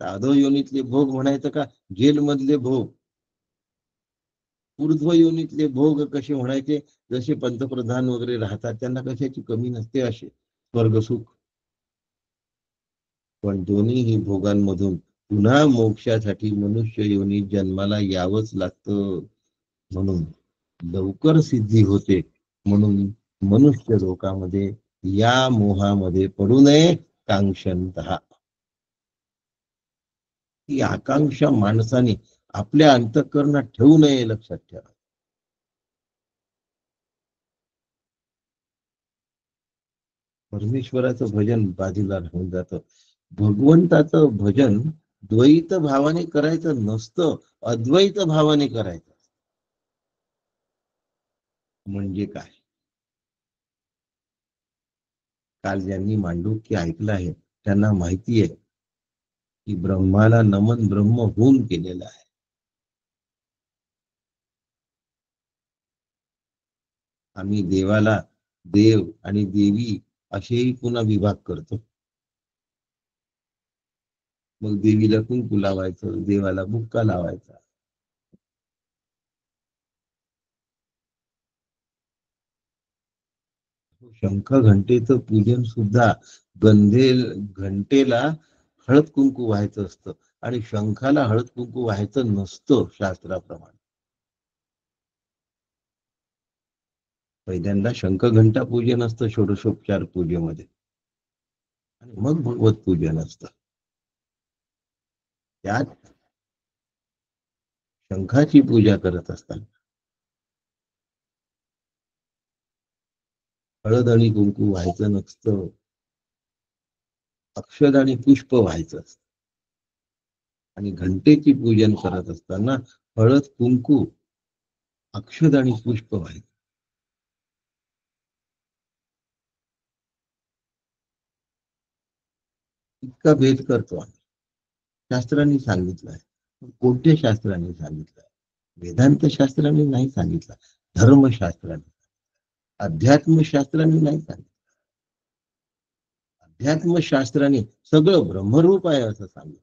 अधो योनीतले भोग म्हणायचं का जेलमधले भोग? ऊर्ध्व योनीतले भोग कसे म्हणायचे? जसे पंतप्रधान वगैरे राहतात, त्यांना कशाची कमी नसते असे स्वर्गसुख. पण दोन्ही भोगांमधून पुन्हा मोक्षासाठी मनुष्य योनीत जन्माला यावंच लागतं. म्हणून लवकर सिद्धी होते. म्हणून मनुष्य लोकामध्ये या मोहामध्ये पडू नये. कांक्षन्तः ही आकांक्षा माणसाने आपल्या अंतःकरणात ठेवू नये, लक्षात ठेवा. परमेश्वराचं भजन बाजूला राहून जातं. भगवंताचं भजन द्वैत भावाने करायचं नसतं, अद्वैत भावाने करायचं. म्हणजे काय? काल ज्यांनी मांडूक्य ऐकलं आहे त्यांना माहिती आहे की ब्रह्माला नमन ब्रह्म होऊन केलेलं आहे. आम्ही देवाला देव आणि देवी असेही पुन्हा विभाग करतो. मग देवीला कुंकू लावायचं, देवाला बुक्का लावायचा. शंख घंटेचं पूजन सुद्धा घंटेला हळद कुंकू व्हायचं असतं. आणि शंखाला हळद कुंकू व्हायचं नसतं शास्त्राप्रमाणे. पहिल्यांदा शंख घंटा पूजन असतं षोडशोपचार पूजेमध्ये, आणि मग भगवत पूजन असतं. त्यात शंखाची पूजा करत असताना हळद आणि कुंकू व्हायचं नसतं, अक्षद आणि पुष्प व्हायचं असतं. आणि घंटेची पूजन करत असताना हळद कुंकू, अक्षद आणि पुष्प व्हायचं. इतका भेद करतो आम्ही. शास्त्रांनी सांगितलंय. कोणत्या शास्त्रांनी सांगितलंय? वेदांत शास्त्रांनी नाही सांगितलं, धर्मशास्त्रांनी, अध्यात्मशास्त्रांनी नाही सांगितलं. अध्यात्मशास्त्राने सगळं ब्रह्मरूप आहे असं सांगितलं.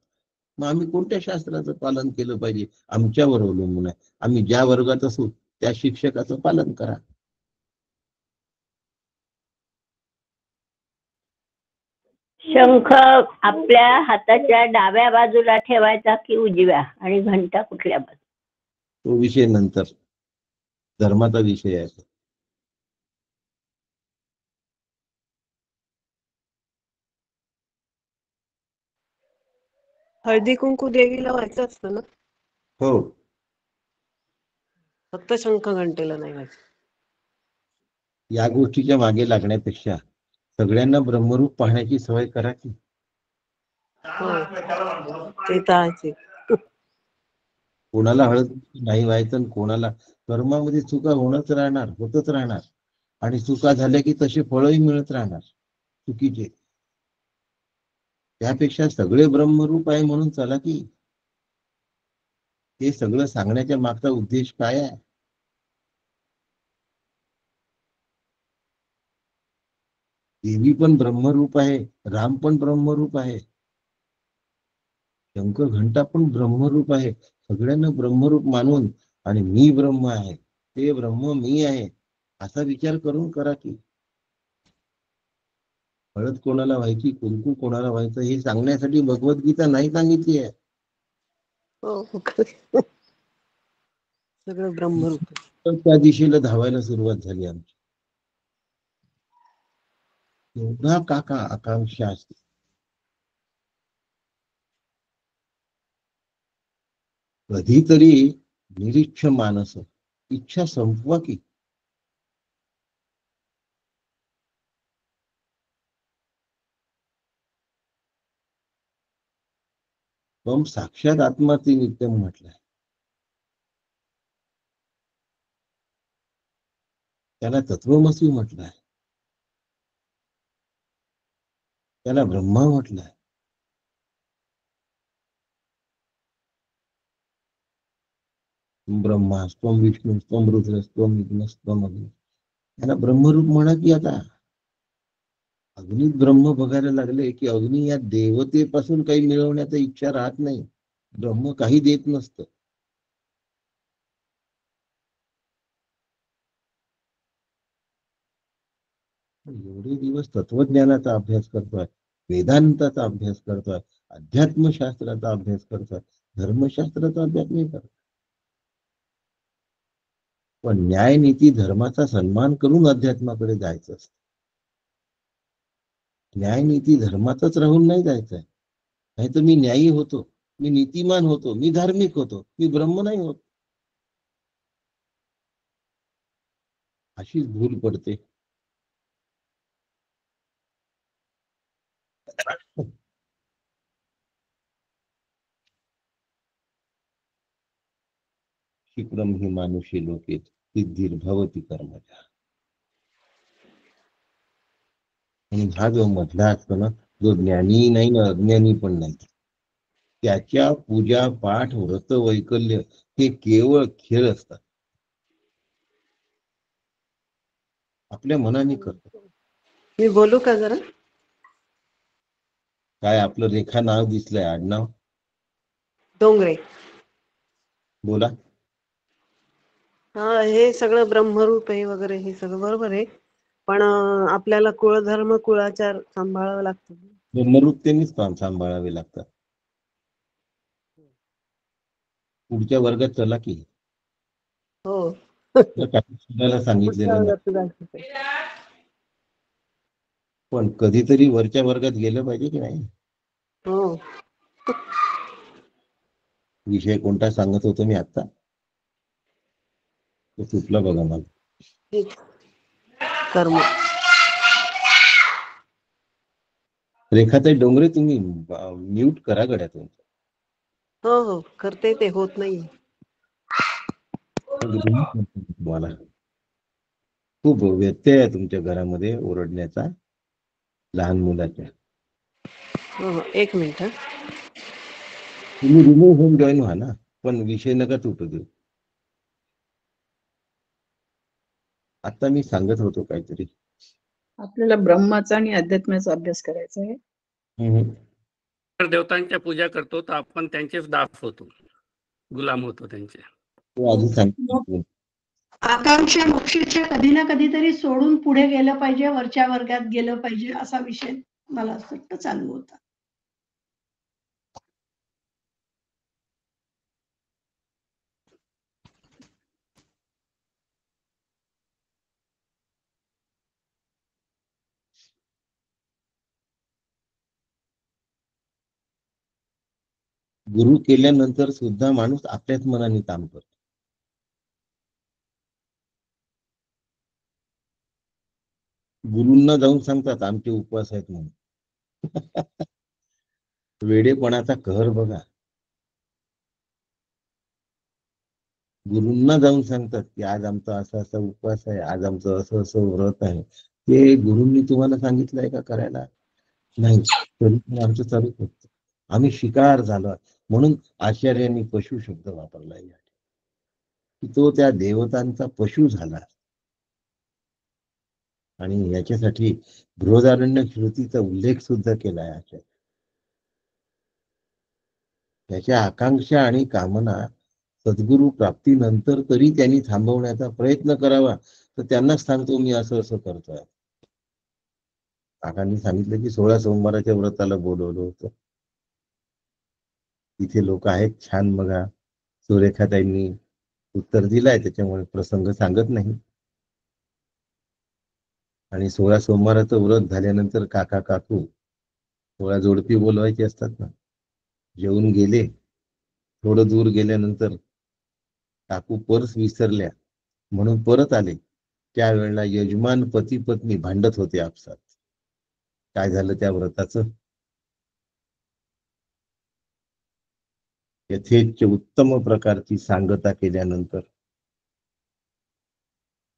मग आम्ही कोणत्या शास्त्राचं पालन केलं पाहिजे? आमच्यावर अवलंबून आहे. आम्ही ज्या वर्गात असू त्या शिक्षकाचं पालन करा. शंख आपल्या हाताच्या डाव्या बाजूला ठेवायचा की उजव्या, आणि घंटा कुठल्या बाजूला? तो विषय नंतर, धर्माचा विषय आहे. हळदी कुंकू देवीला व्हायचं असतं ना, हो, फक्त शंख घंटेला नाही व्हायचं. या गोष्टीच्या मागे लागण्यापेक्षा सगळ्यांना ब्रह्मरूप पाहण्याची सवय करा की. हो, ते तर आहेच. कोणाला हळद नाही व्हायचं आणि कोणाला, कर्मामध्ये चुका होतच राहणार, आणि चुका झाल्या की तसे फळही मिळत राहणार चुकीचे. त्यापेक्षा सगळे ब्रह्मरूप आहे म्हणून चला की. हे सगळं सांगण्याच्या मागचा उद्देश काय आहे? देवी पण ब्रह्मरूप आहे, राम पण ब्रह्मरूप आहे, शंख घंटा पण ब्रह्मरूप आहे. सगळ्यांना ब्रह्मरूप मानून, आणि मी ब्रह्म आहे, ते ब्रह्म मी आहे, असा विचार करून करा की. हळद कोणाला व्हायची, कुंकू कोणाला व्हायचं, हे सांगण्यासाठी भगवद्गीता नाही सांगितली आहे. हो, सगळं ब्रह्मरूप. तर त्या दिशेला धावायला सुरुवात झाली आमची. एवढा काका आकांक्षा असते. कधीतरी निरीक्ष मानस, इच्छा संपवा की. मग साक्षात आत्माचे नित्यम म्हटलंय. त्याला तत्वमसी म्हटलंय, त्याला ब्रह्मा म्हटलंय. ब्रह्मा स्वम विष्णू स्वम रुद्र स्वम विघ्न स्वम अग्नी, त्याला ब्रह्मरूप म्हणा की. आता अग्नीत ब्रह्म बघायला लागले की अग्नी या देवतेपासून काही मिळवण्याचा इच्छा राहत नाही. ब्रह्म काही देत नसतं. एवढे दिवस तत्वज्ञानाचा अभ्यास करतोय, वेदांताचा अभ्यास करतोय, अध्यात्मशास्त्राचा अभ्यास करतोय, धर्मशास्त्राचा अभ्यास नाही करत. पण न्याय नीती धर्माचा सन्मान करून अध्यात्माकडे जायचं असतं. न्याय नीती धर्मातच राहून नाही जायचंय. नाही तर मी न्यायी होतो, मी नीतिमान होतो, मी धार्मिक होतो, मी ब्रह्म नाही होत, अशीच भूल पडते. शिक्रम ही मानुषी लोके सिद्धिर्भवती कर्मजा. आणि हा जो मधला असतो ना, जो ज्ञानी नाही ना अज्ञानी पण नाही, त्याच्या पूजा पाठ व्रत वैकल्य हे केवळ खेळ असतात. आपल्या मनाने करतो. मी बोलू का जरा? काय आपलं रेखा नाव दिसलंय, आडनाव डोंगरे. बोला. हा, हे सगळं ब्रह्मरूप आहे वगैरे, हे सगळं बरोबर आहे. पण आपल्याला कुळधर्म कुळाचार सांभाळावं लागतं. ब्रह्मरूप त्यांनीच काम सांभाळावे लागतात. पुढच्या वर्गात चला की. हो. तुला काही शिकायला पुढच्या सांगितलेलं नाही, वर्गात जायचं. पण कधीतरी वरच्या वर्गात गेलं पाहिजे की नाही. हो. विषय कोणता सांगत होतो मी आता, तो सुटला बघा मला. हेच कर्म. रेखाताई डोंगरे, तुम्ही म्यूट करा गड्या तुमचं. हो हो करते, ते होत नाही. तुम्हाला खूप व्यत्यय आहे तुमच्या घरामध्ये ओरडण्याचा, लहान मुलाच्या. हो हो, एक मिनिट. तुम्ही रिमूव्ह होऊन जॉईन व्हा ना, पण विषय नका तुटू देऊ. आता मी सांगत होतो काहीतरी. आपल्याला ब्रह्माचा आणि अध्यात्माचा अभ्यास करायचा आहे. तर देवतांच्या पूजा करतो तर आपण त्यांचेच दास होतो, गुलाम होतो त्यांचे. तो आधी सांगितलं. आकांक्षा मोक्षाच्या कधी ना कधीतरी सोडून पुढे गेलं पाहिजे, वरच्या वर्गात गेलं पाहिजे, असा विषय मला असं वाटतं चालू होता. गुरु केल्यानंतर सुद्धा माणूस आपल्याच मनाने काम करतो. गुरूंना जाऊन सांगतात आमचे उपवास आहेत म्हणून. वेडेपणाचा कहर बघा. गुरूंना जाऊन सांगतात की आज आमचा असा असा उपवास आहे, आज आमचं असं असं व्रत आहे. ते गुरूंनी तुम्हाला सांगितलंय का करायला? नाही, तरी पण आमचं चालूच होतं. आम्ही शिकार झालो म्हणून आचार्यांनी पशु शब्द वापरला आहे, की तो त्या देवतांचा पशु झाला. आणि याच्यासाठी बृहदारण्यक श्रुतीचा उल्लेख सुद्धा केला आहे आचार्य. त्याच्या आकांक्षा आणि कामना सद्गुरु प्राप्तीनंतर तरी त्यांनी थांबवण्याचा प्रयत्न करावा. तर त्यांनाच सांगतो मी असं असं करतोय. काकांनी सांगितलं की 16 सोमवाराच्या व्रताला बोलवलं होतं. तिथे लोक आहेत छान. बघा, सुरेखाताईंनी उत्तर दिलंय, त्याच्यामुळे प्रसंग सांगत नाही. आणि 16 सोमवाराचं व्रत झाल्यानंतर काका काकू 16 जोडपी बोलवायची असतात ना, जेवून गेले. थोडं दूर गेल्यानंतर काकू पर्स विसरल्या म्हणून परत आले. त्यावेळेला यजमान पती पत्नी भांडत होते आपसात. काय झालं त्या व्रताचं? यथेच्छ उत्तम प्रकारची सांगता केल्यानंतर,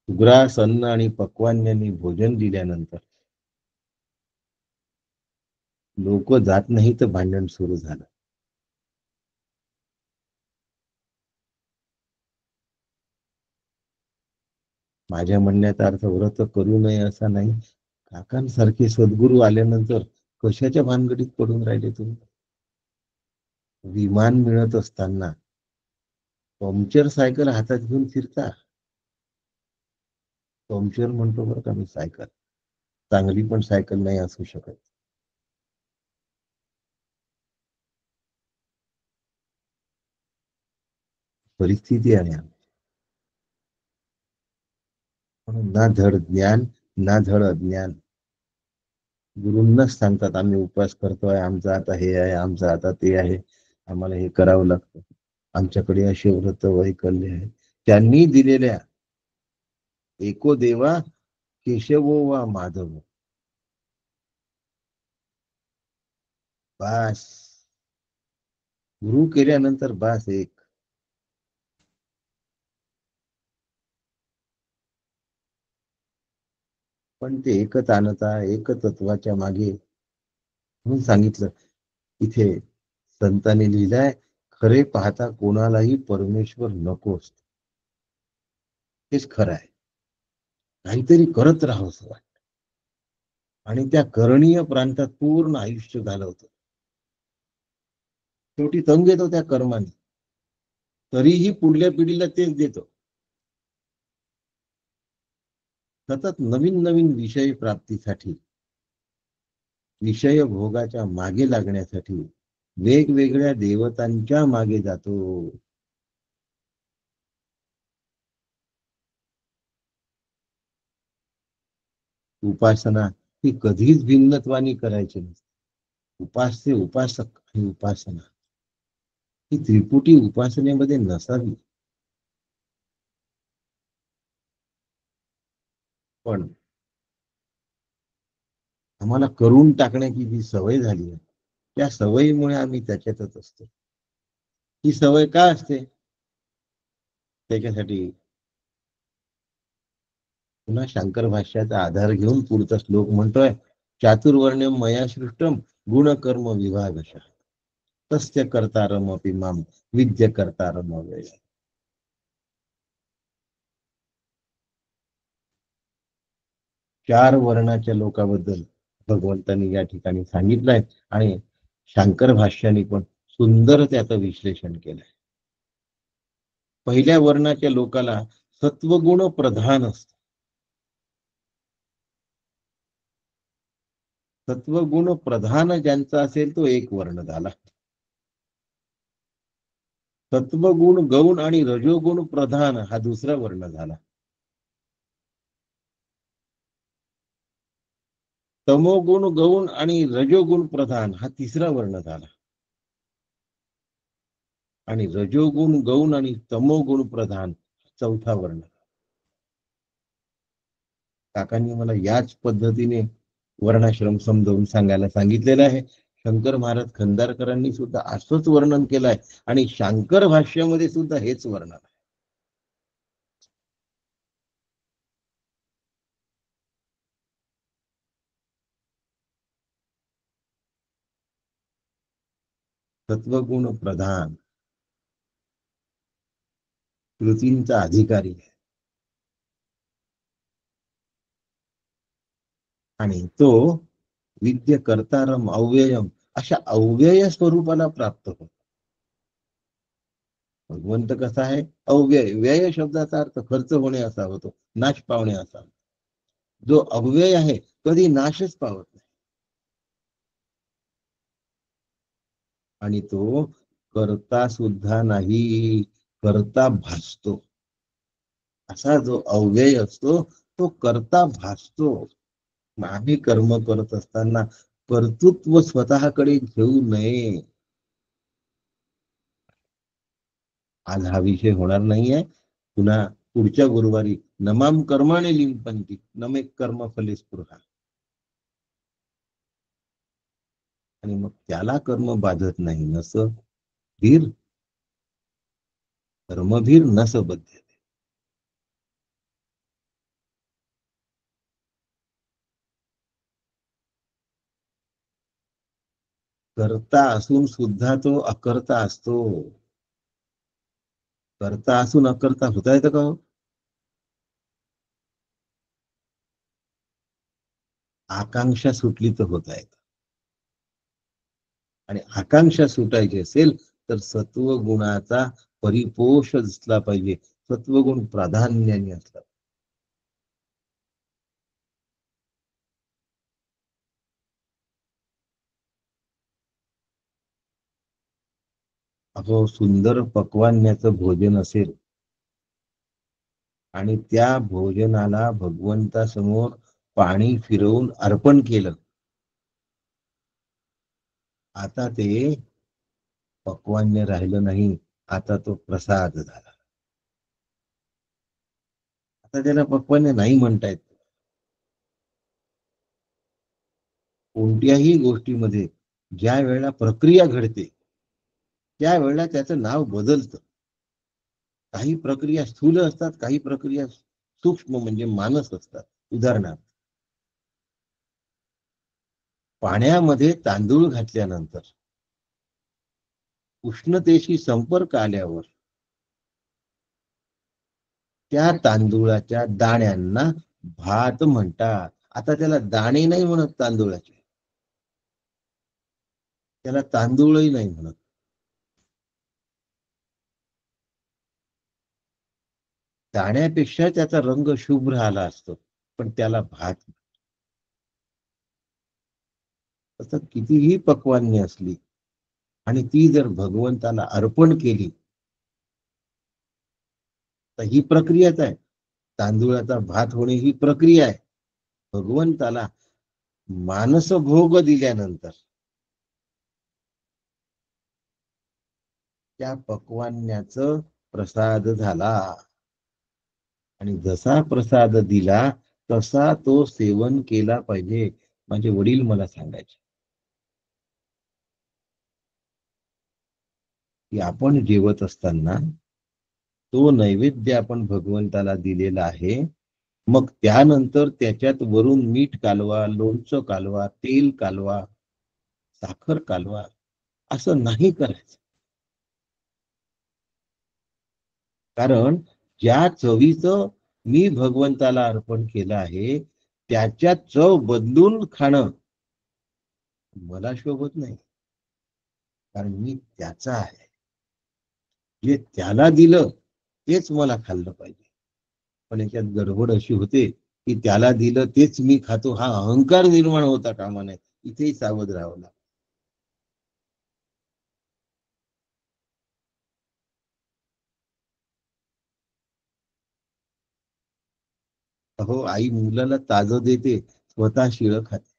सुग्रास अन्न आणि पक्वान्यांनी भोजन दिल्यानंतर लोक जात नाही तर भांडण सुरू झालं. माझ्या म्हणण्याचा अर्थ व्रत करू नये असा नाही. काकांसारखे सद्गुरू आल्यानंतर कशाच्या भानगडीत पडून राहिले तुम्ही? विमान मिळत असताना पंक्चर सायकल हातात घेऊन फिरता. पंक्चर म्हणतो बरं का मी, सायकल चांगली पण सायकल नाही असू शकत. परिस्थिती आहे. म्हणून ना धड ज्ञान ना धड अज्ञान. गुरूंनाच सांगतात आम्ही उपवास करतोय, आमचं आता हे आहे, आमचं आता ते आहे, आम्हाला हे करावं लागतं, आमच्याकडे असे व्रत वैकल्य आहे. त्यांनी दिलेल्या एको देवा केशवो वा माधव, बास. गुरु केल्यानंतर बास एक. पण ते एकच आणता, एक तत्वाच्या मागे. म्हणून सांगितलं इथे संतांनी लिहिलंय, खरे पाहता कोणालाही परमेश्वर नकोस. हेच खरं आहे. काहीतरी करत राहावंस वाटतं आणि त्या करणीय प्रांतात पूर्ण आयुष्य घालवतो. शेवटी तंग येतो त्या कर्माने, तरीही पुढल्या पिढीला तेच देतो. सतत नवीन नवीन विषय प्राप्तीसाठी, विषय भोगाच्या मागे लागण्यासाठी वेगवेगळ्या देवतांच्या मागे जातो. उपासना ही कधीच भिन्नत्वानी करायची नसते. उपास्य, उपासक आणि उपासना ही त्रिपुटी उपासनेमध्ये नसावी. पण आम्हाला करून टाकण्याची जी सवय झाली आहे, त्या सवयीमुळे आम्ही त्याच्यातच असतो. ही सवय का असते? त्याच्यासाठी पुन्हा शंकर भाष्याचा आधार घेऊन पुढचा श्लोक म्हणतोय, चातुर्वर्ण्यम मया सृष्टम गुणकर्म विभागशः तस्य कर्तारम अपि माम विद्य कर्तारम अव्यय. 4 वर्णाच्या लोकांबद्दल भगवंतांनी या ठिकाणी सांगितलंय आणि शंकर भाष्याने पण सुंदर त्याचं विश्लेषण केलंय. पहिल्या वर्णाच्या लोकाला सत्वगुण प्रधान असत. सत्वगुण प्रधान ज्यांचा असेल तो एक वर्ण झाला. सत्वगुण गौण आणि रजोगुण प्रधान हा दुसरा वर्ण झाला. तमोगुण गौण आणि रजोगुण प्रधान हा तिसरा वर्ण झाला. आणि रजोगुण गौण आणि तमोगुण प्रधान चौथा वर्ण. काकांनी मला याच पद्धतीने वर्णाश्रम समजावून सांगायला सांगितलेलं आहे. शंकर महाराज खंदारकरांनी सुद्धा असंच वर्णन केलंय आणि शंकर भाष्यामध्ये सुद्धा हेच वर्णन आहे. सत्वगुण प्रधान कृतींचा अधिकारी आहे आणि तो विद्य कर्तारम अव्ययम अशा अव्यय स्वरूपाला प्राप्त होतो. भगवंत कसा आहे? अव्यय. व्यय शब्दाचा अर्थ खर्च होणे असा होतो, नाश पावणे असा. जो अव्यय आहे कधी नाशच पावत नाही आणि तो करता सुद्धा नाही, करता भासतो. असा जो अव्यय असतो तो करता भासतो. आम्ही कर्म करत असताना कर्तृत्व स्वतःकडे घेऊ नये. आज हा विषय होणार नाहीये. पुन्हा पुढच्या गुरुवारी नमाम कर्माने लिंपंती नमे कर्म फले स्पृहा. आणि मग त्याला कर्म बाधत नाही. नस धीर कर्मधीर नस बद्ध. करता असून सुद्धा तो अकर्ता असतो. करता असून अकर्ता होता येतं का हो? आकांक्षा सुटली तर होता येत. आणि आकांक्षा सुटायची असेल तर सत्वगुणाचा परिपोष दिसला पाहिजे. सत्वगुण प्राधान्याने असला. अहो, सुंदर पक्वान्याचं भोजन असेल आणि त्या भोजनाला भगवंतासमोर पाणी फिरवून अर्पण केलं, आता ते पक्वान्य राहिलं नाही. आता तो प्रसाद झाला. आता त्याला पक्वान्य नाही म्हणता येत. कोणत्याही गोष्टीमध्ये ज्या वेळेला प्रक्रिया घडते त्यावेळेला त्याचं नाव बदलतं. काही प्रक्रिया स्थूल असतात, काही प्रक्रिया सूक्ष्म म्हणजे मानस असतात. उदाहरणार्थ, पाण्यामध्ये तांदूळ घातल्यानंतर उष्णतेशी संपर्क आल्यावर त्या तांदूळाच्या दाण्यांना भात म्हणतात. आता त्याला दाणे नाही म्हणत तांदूळाचे, त्याला तांदूळही नाही म्हणत. दाण्यापेक्षा त्याचा रंग शुभ्र आला असतो, पण त्याला भात. तसं कितीही पक्वान्य असली आणि ती जर भगवंताला अर्पण केली तर ही प्रक्रियाच आहे. तांदूळाचा भात होणे ही प्रक्रिया आहे. भगवंताला मानसभोग दिल्यानंतर त्या पक्वान्याचं प्रसाद झाला आणि जसा प्रसाद दिला तसा तो सेवन केला पाहिजे. माझे वडील मला सांगायचे की आपण जेवत असताना तो नैवेद्य आपण भगवंताला दिलेला आहे, मग त्यानंतर त्याच्यात वरून मीठ कालवा, लोणचं कालवा, तेल कालवा, साखर कालवा, असं नाही करायचं. कारण ज्या चवीचं मी भगवंताला अर्पण केलं आहे त्याच्यात चव बदलून खाणं मला शोभत नाही. कारण मी त्याचा आहे, जे त्याला दिलं तेच मला खाल्लं पाहिजे. पण याच्यात गडबड अशी होते की त्याला दिलं तेच मी खातो, हा अहंकार निर्माण होता कामा नये. इथेही सावध राहावं लागतं. अहो, आई मुलाला ताजं देते, स्वतः शिळं खाते.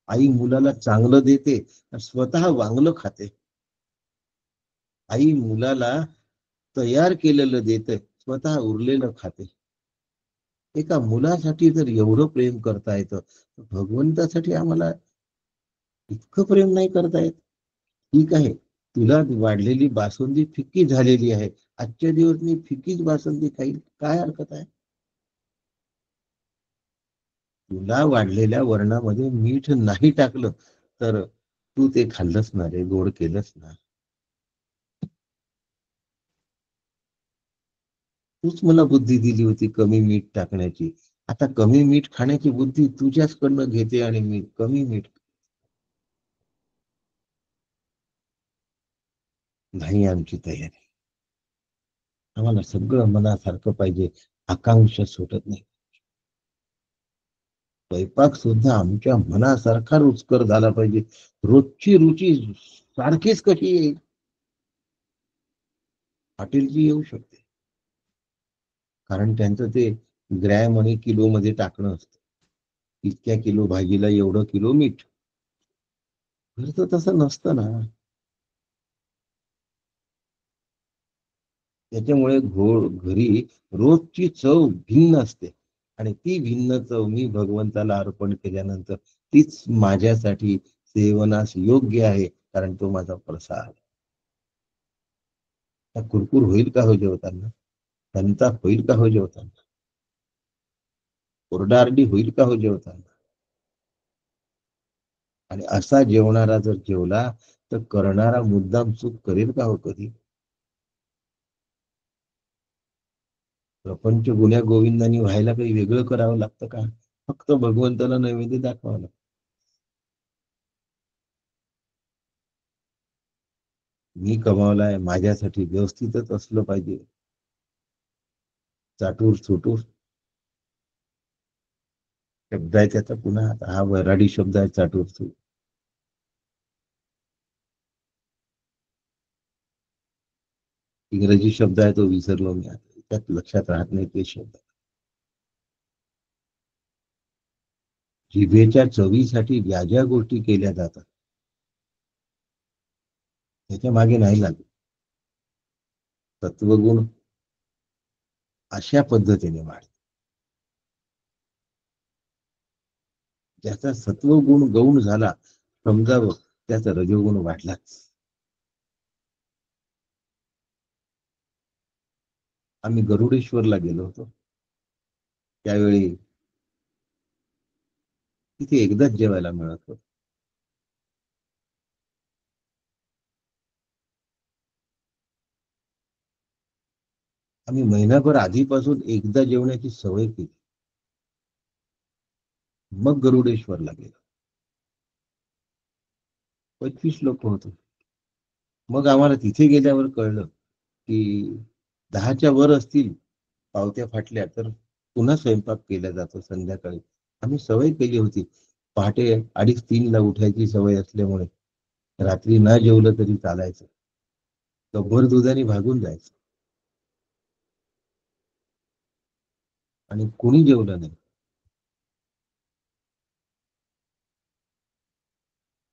आई मुलाला चांगलं देते, स्वतः वांगलं खाते. आई मुलाला तयार केलेलं देते, स्वतः उरलेलं खाते. एका मुलासाठी जर एवढं प्रेम करता येतं, तर भगवंतासाठी आम्हाला इतकं प्रेम नाही करता येत. ठीक आहे, तुला वाढलेली बासुंदी फिक्की झालेली आहे, आजच्या दिवस मी फिक्कीच बासुंदी खाईल, काय हरकत आहे? तुला वाढलेल्या वर्णामध्ये मीठ नाही टाकलं तर तू ते खाल्लंच ना रे, गोड केलंच ना. तूच मला बुद्धी दिली होती कमी मीठ टाकण्याची. आता कमी मीठ खाण्याची बुद्धी तुझ्याचकडनं घेते आणि मी कमी मीठ. नाही आमची तयारी. आम्हाला सगळं मनासारखं पाहिजे, आकांक्षा सुटत नाही. स्वयंपाक सुद्धा आमच्या मनासारखा रुचकर झाला पाहिजे. रोजची रुची सारखीच कशी येईल? हॉटेलची येऊ शकते, कारण त्यांचं ते ग्रॅम आणि किलो मध्ये टाकणं असतं. इतक्या किलो भाजीला एवढं किलो मीठ. घरचं तसं नसतं ना. त्याच्यामुळे घरी रोजची चव भिन्न असते आणि ती भिन्न चव मी भगवंताला अर्पण केल्यानंतर तीच माझ्यासाठी सेवनास योग्य आहे, कारण तो माझा प्रसाद. कुरकुर होईल का हो जेवताना? संताप होईल का हो जेवताना? ओरडाआरडी होईल का हो जेवताना? आणि असा जेवणारा जर जेवला तर करणारा मुद्दाम चूक करेल का हो कधी? प्रपंच गुन्ह्या गोविंदांनी व्हायला काही वेगळं करावं लागतं का? फक्त भगवंताला नैवेद्य दाखवावं लागतं. मी कमावलाय, माझ्यासाठी व्यवस्थितच असलं पाहिजे. चाटूर चुटूर शब्द आहे त्याचा, पुन्हा आता हा वराडी शब्द आहे चाटूर चुटूर. इंग्रजी शब्द आहे तो विसरलो मी आता, त्यात लक्षात राहत नाही ते शब्द. जिभेच्या चवीसाठी ज्या ज्या गोष्टी केल्या जातात त्याच्या मागे नाही लागत. तत्वगुण अशा पद्धतीने वाढ, ज्याचा सत्वगुण गौण झाला समजावं, त्याचा रजोगुण वाढलाच. आम्ही गरुडेश्वरला गेलो होतो, त्यावेळी तिथे एकदाच जेवायला मिळत होत. आम्ही महिनाभर आधीपासून एकदा जेवण्याची सवय केली, मग गरुडेश्वरला गेलो. 25 लोक होतो. मग आम्हाला तिथे गेल्यावर कळलं की 10च्या वर असतील पावत्या फाटल्या तर पुन्हा स्वयंपाक केला जातो संध्याकाळी. आम्ही सवय केली होती, पहाटे 2:30-3ला उठायची सवय असल्यामुळे रात्री न जेवलं तरी चालायचं, तर भर दुधाने भागून जायचं. आणि कोणी जेवलं नाही.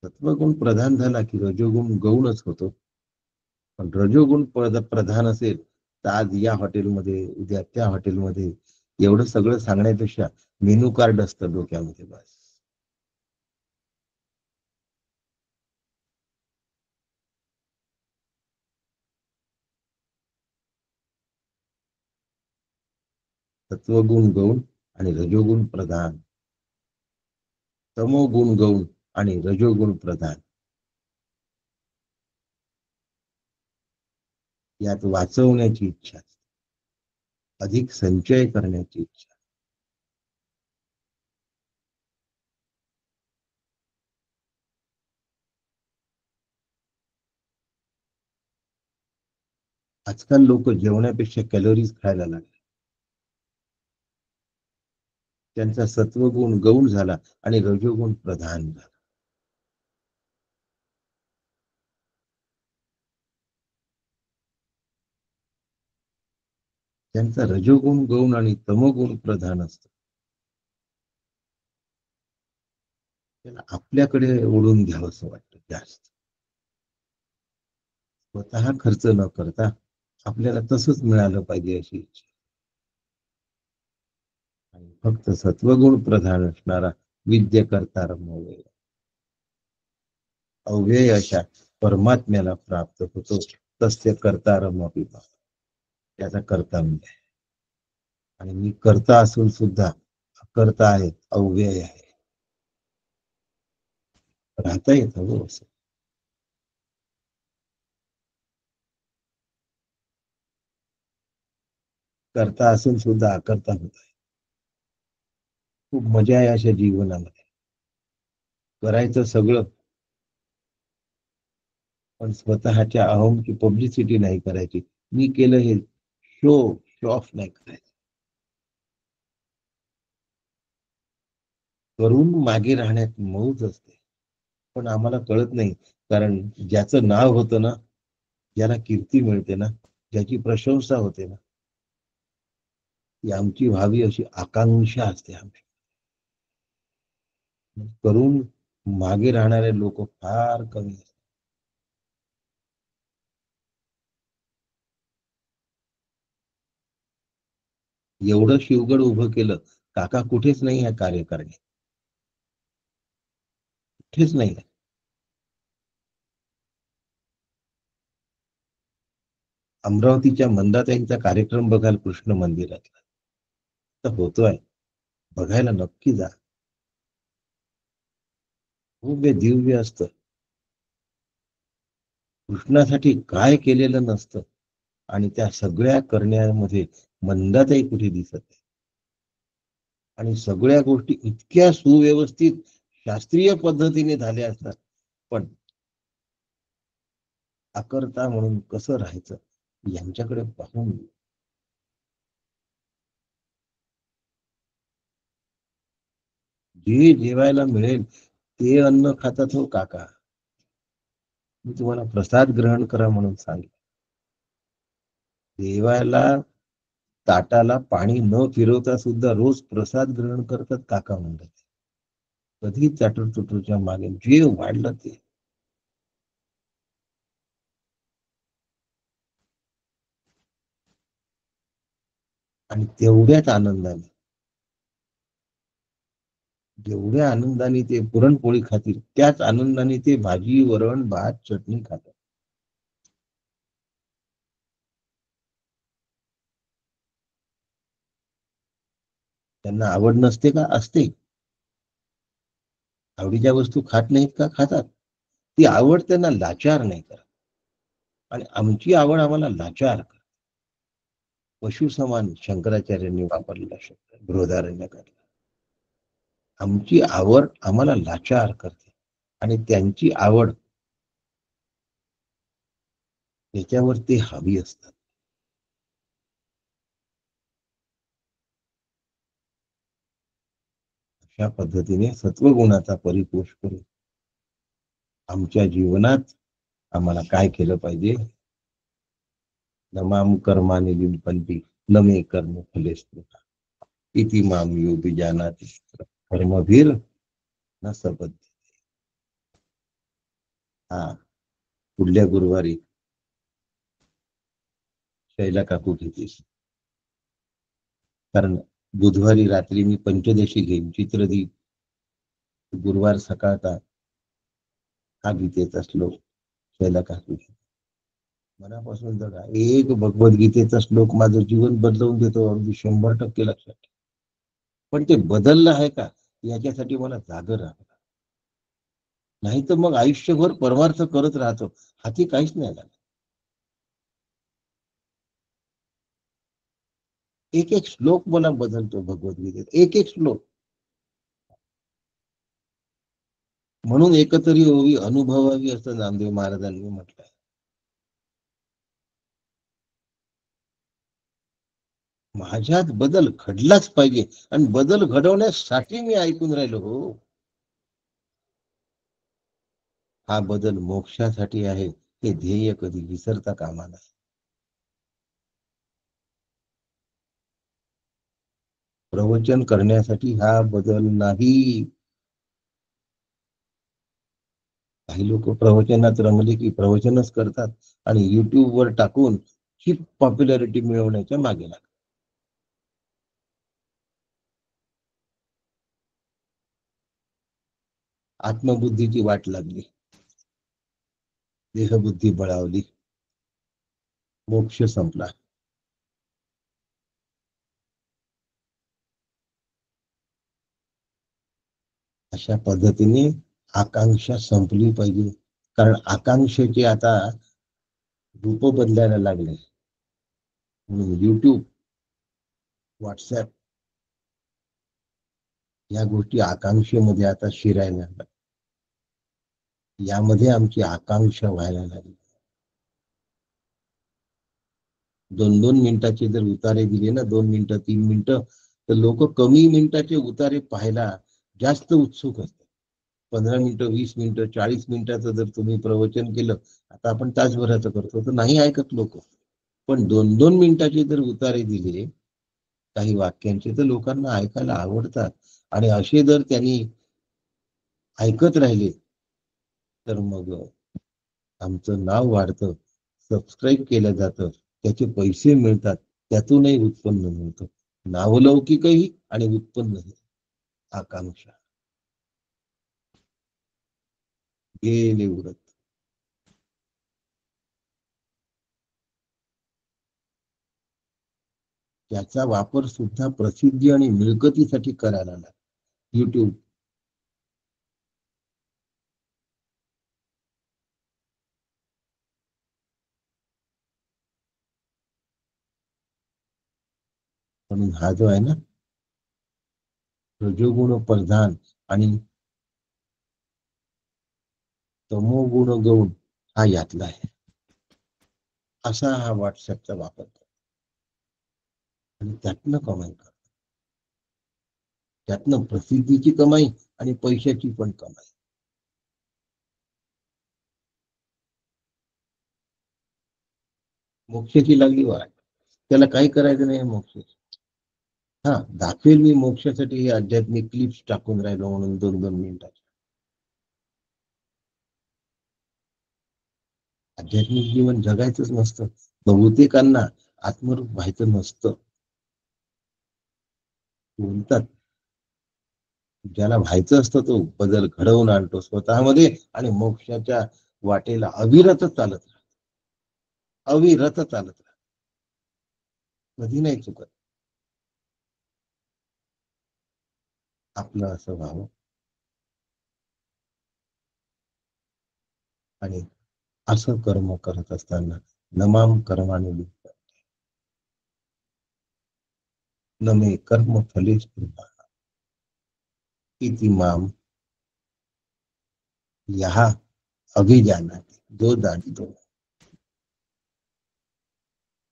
सत्वगुण प्रधान झाला की रजोगुण गौणच होतो. पण रजोगुण प्रधान असेल तर आज या हॉटेलमध्ये, उद्या त्या हॉटेलमध्ये, एवढं सगळं सांगण्यापेक्षा मेनू कार्ड असतं डोक्यामध्ये बस. सत्वगुण गौण आणि रजोगुण प्रधान, तमोगुण गौण आणि रजोगुण प्रधान. यात वाचवण्याची इच्छा, अधिक संचय करण्याची इच्छा. आजकाल लोक जेवणापेक्षा कॅलरीज खायला लागले. त्यांचा सत्वगुण गौण झाला आणि रजोगुण प्रधान झाला. त्यांचा रजोगुण गौण आणि तमोगुण प्रधान असतो. त्याला आपल्याकडे ओढून घ्यावं असं वाटतं जास्त. स्वतः खर्च न करता आपल्याला तसंच मिळालं पाहिजे अशी इच्छा. आणि फक्त सत्वगुण प्रधान असणारा विद्य करता रमव्यय, अव्यय अशा परमात्म्याला प्राप्त होतो. तस्य करता रमविभा, त्याचा करता मी आहे. आणि मी करता असून सुद्धा करता आहे, अव्यय आहे. राहता येतं हो असं. करता असून सुद्धा अकर्ता होत आहे. खूप मजा आहे अशा जीवनामध्ये. करायचं सगळं, पण स्वतःच्या अहमची पब्लिसिटी नाही करायची. मी केलं हे शो ऑफ नाही करायचं. करून मागे राहण्यात मौज असते, पण आम्हाला कळत नाही. कारण ज्याचं नाव होतं ना, ज्याला कीर्ती मिळते ना, ज्याची प्रशंसा होते ना, ती आमची व्हावी अशी आकांक्षा असते आमची. करून मागे राहणारे लोक फार कमी असतात. एवढं शिवगड उभं केलं, काका कुठेच नाही आहे कार्य करणे, कुठेच नाही. अमरावतीच्या मंदाताईंचा कार्यक्रम बघाल कृष्ण मंदिरातला तर होतोय, बघायला नक्की जा. भव्य दिव्य असतं. कृष्णासाठी काय केलेलं नसतं, आणि त्या सगळ्या करण्यामध्ये मंदाताई कुठे दिसत नाही. आणि सगळ्या गोष्टी इतक्या सुव्यवस्थित शास्त्रीय पद्धतीने झाल्या असतात, पण अकर्ता म्हणून कसं राहायचं यांच्याकडे पाहून जे जेवायला मिळेल ते अन्न खातात हो काका. मी तुम्हाला प्रसाद ग्रहण करा म्हणून सांगितलं. देवाला ताटाला पाणी न फिरवता सुद्धा रोज प्रसाद ग्रहण करतात काका म्हणतात. कधी चाटूर चुटूरच्या मागे जे वाढलं ते. आणि तेवढ्याच आनंदाने, जेवढ्या आनंदाने ते पुरणपोळी खातील त्याच आनंदाने ते भाजी, वरण, भात, चटणी खातात. त्यांना आवड नसते का? असते. आवडीच्या वस्तू खात नाहीत का? खातात. ती आवड त्यांना लाचार नाही करत. आणि आमची आवड आम्हाला लाचार करते. पशु समान शंकराचार्यांनी वापरलेला शब्द बृहदारण्यकातला. आमची आवड आम्हाला लाचार करते आणि त्यांची आवड त्याच्यावर ते हवी असतात. अशा पद्धतीने सत्वगुणाचा परिपोष करून आमच्या जीवनात आम्हाला काय केलं पाहिजे? नमाम कर्मानि लिंपन्ति न मे कर्म फले स्मृता इति माम यो बीजानाति कर्मभिर न सबद्धते. हा पुढल्या गुरुवारी शैला काकू घेतीस, कारण बुधवारी रात्री मी पंचदशी घेईन चित्रदीप, गुरुवार सकाळचा हा गीतेचा श्लोक शैला काकू. मनापासून जगा. एक भगवद्गीतेचा श्लोक माझं जीवन बदलवून देतो, अगदी 100% लक्षात ठेव. पण ते बदललं आहे का याच्यासाठी मला जागं राहावं, नाही तर मग आयुष्यभर परमार्थ करत राहतो, हाती काहीच नाही लागत. एक एक श्लोक मला बदलतो भगवद्गीतेत, एक एक श्लोक. म्हणून एकतरी ओवी अनुभवावी असं नामदेव महाराजांनी म्हटलंय. माझ्यात बदल घडलाच पाहिजे, आणि बदल घडवण्यासाठी मी ऐकून राहिलो. हो, हा बदल मोक्षासाठी आहे, हे ध्येय कधी विसरता कामा नये. प्रवचन करण्यासाठी हा बदल नाही. काही लोक प्रवचनात रंगले की प्रवचनच करतात आणि युट्यूब वर टाकून ही पॉप्युलॅरिटी मिळवण्याच्या मागे लागतात. आत्मबुद्धीची वाट लागली, देहबुद्धी बळावली, मोक्ष संपला. अशा पद्धतीने आकांक्षा संपली पाहिजे, कारण आकांक्षेचे आता रूप बदलायला लागले. म्हणून युट्यूब, व्हॉट्सअप या गोष्टी आकांक्षेमध्ये आता शिरायला लागल्या. यामध्ये आमची आकांक्षा व्हायला लागली. 2-2 मिनिटाचे जर उतारे दिले ना, 2 मिनिटं 3 मिनिटं, तर लोक कमी मिनिटाचे उतारे पाहायला जास्त उत्सुक असतात. 15 मिनिटं, 20 मिनिटं, 40 मिनिटाचं जर तुम्ही प्रवचन केलं, आता आपण तासभराचं करतो तर नाही ऐकत लोक. पण 2-2 मिनिटाचे जर उतारे दिले काही वाक्यांचे, तर लोकांना ऐकायला आवडतात. आणि असे जर त्यांनी ऐकत राहिले तर मग आमचं नाव वाढतं, सबस्क्राईब केलं जातं, त्याचे पैसे मिळतात, त्यातूनही उत्पन्न मिळतं. नावलौकिकही आणि उत्पन्नही. आकांक्षा गेले उडत. त्याचा वापर सुद्धा प्रसिद्धी आणि मिळकतीसाठी करायला लागला. युट्यूब, म्हणून हा जो आहे ना रजोगुण प्रधान आणि तमोगुण गौण, हा यातला आहे. असा हा व्हॉट्सअपचा वापर करतो आणि त्यातनं कमाई करतो. त्यातनं प्रसिद्धीची कमाई आणि पैशाची पण कमाई. मोक्षाची लागली वाट, त्याला काही करायचं नाही मोक्षाची. हा दाखवेल मी मोक्षासाठी हे आध्यात्मिक क्लिप्स टाकून राहिलो म्हणून 2-2 मिनिटाचे. आध्यात्मिक जीवन जगायचंच नसतं, बहुतेकांना आत्मरूप व्हायचं नसतं. बोलतात ज्याला व्हायचं असतं तो बदल घडवून आणतो स्वतःमध्ये आणि मोक्षाच्या वाटेला अविरत चालत राहतो, अविरत चालत राहतो, कधी नाही चुकत. आपलं असं व्हावं आणि असं कर्म करत असताना नमाम कर्माने न मे कर्म फले इति माम यहा अभिजानाति, जो जाणतो.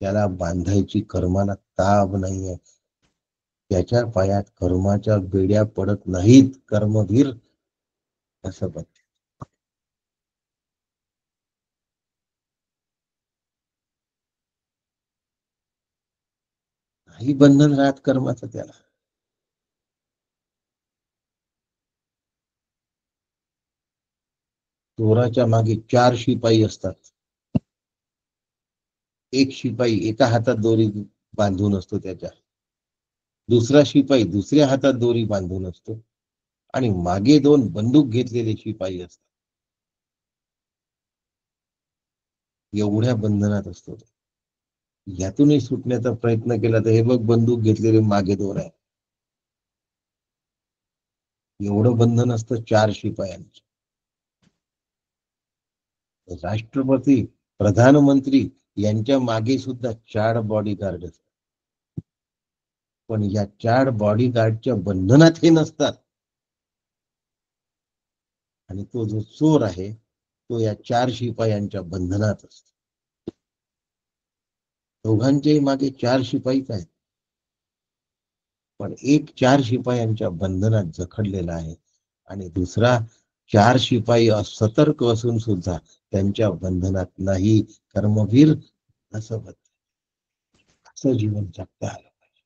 त्याला बांधायची कर्माला ताब नाहीये, त्याच्या पायात कर्माच्या बेड्या पडत नाहीत, कर्मवीर असं बनते. नाही बंधन राहत कर्माचं त्याला. चोराच्या मागे 4 शिपाई असतात. एक शिपाई एका हातात दोरी बांधून असतो त्याच्या, दुसरा शिपाई दुसऱ्या हातात दोरी बांधून असतो आणि मागे 2 बंदूक घेतलेले शिपाई असतात. एवढ्या बंधनात असतो तो. यातूनही सुटण्याचा प्रयत्न केला तर हे बघ बंदूक घेतलेले मागे 2 आहे. एवढं बंधन असतं 4 शिपायांचं. राष्ट्रपती, प्रधानमंत्री यांच्या मागे सुद्धा 4 बॉडीगार्ड असतात. पण या 4 बॉडीगार्डच्या बंधनात हे नसतात. आणि तो जो चोर आहे तो या 4 शिपायांच्या बंधनात असतो. दोघांच्याही मागे 4 शिपाईच आहेत, पण एक 4 शिपायांच्या बंधनात जखडलेला आहे आणि दुसरा 4 शिपाई सतर्क असून सुद्धा त्यांच्या बंधनात नाही. कर्मवीर असं असं जीवन जगता आलं पाहिजे.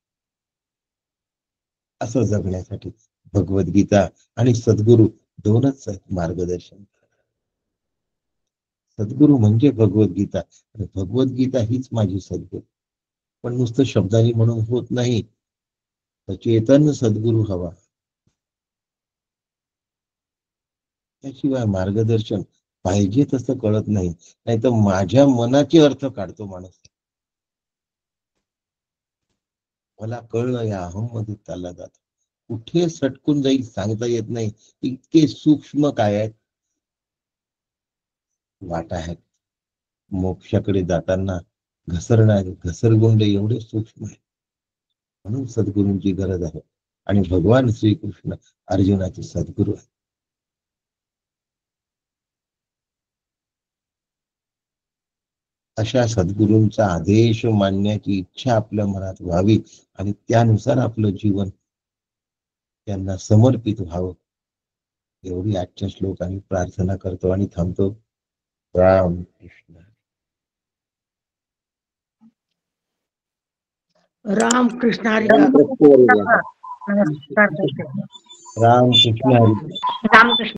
असं जगण्यासाठी भगवद्गीता आणि सद्गुरू 2च आहेत मार्गदर्शन. सद्गुरू म्हणजे भगवद्गीता आणि भगवद्गीता हीच माझी सद्गुरू. पण नुसतं शब्दांनी म्हणून होत नाही, तर चेतन सद्गुरू हवा. त्याशिवाय मार्गदर्शन पाहिजे तसं कळत नाही. नाही तर माझ्या मनाचे अर्थ काढतो माणूस. मला कळलं या अहम मध्ये चालला जातो. कुठे सटकून जाईल सांगता येत नाही. इतके सूक्ष्म काय आहेत, वाटा आहेत. मोक्षाकडे जाताना घसरणारे घसरगुंड एवढे सूक्ष्म आहेत. म्हणून सद्गुरूंची गरज आहे आणि भगवान श्रीकृष्ण अर्जुनाचे सद्गुरू आहेत. अशा सद्गुरूंचा आदेश मानण्याची इच्छा आपल्या मनात व्हावी आणि त्यानुसार आपलं जीवन त्यांना समर्पित व्हावं, एवढी आजच्या श्लोकांनी प्रार्थना करतो आणि थांबतो. राम कृष्ण. राम कृष्ण हरी. राम कृष्ण हरी. रामकृष्ण.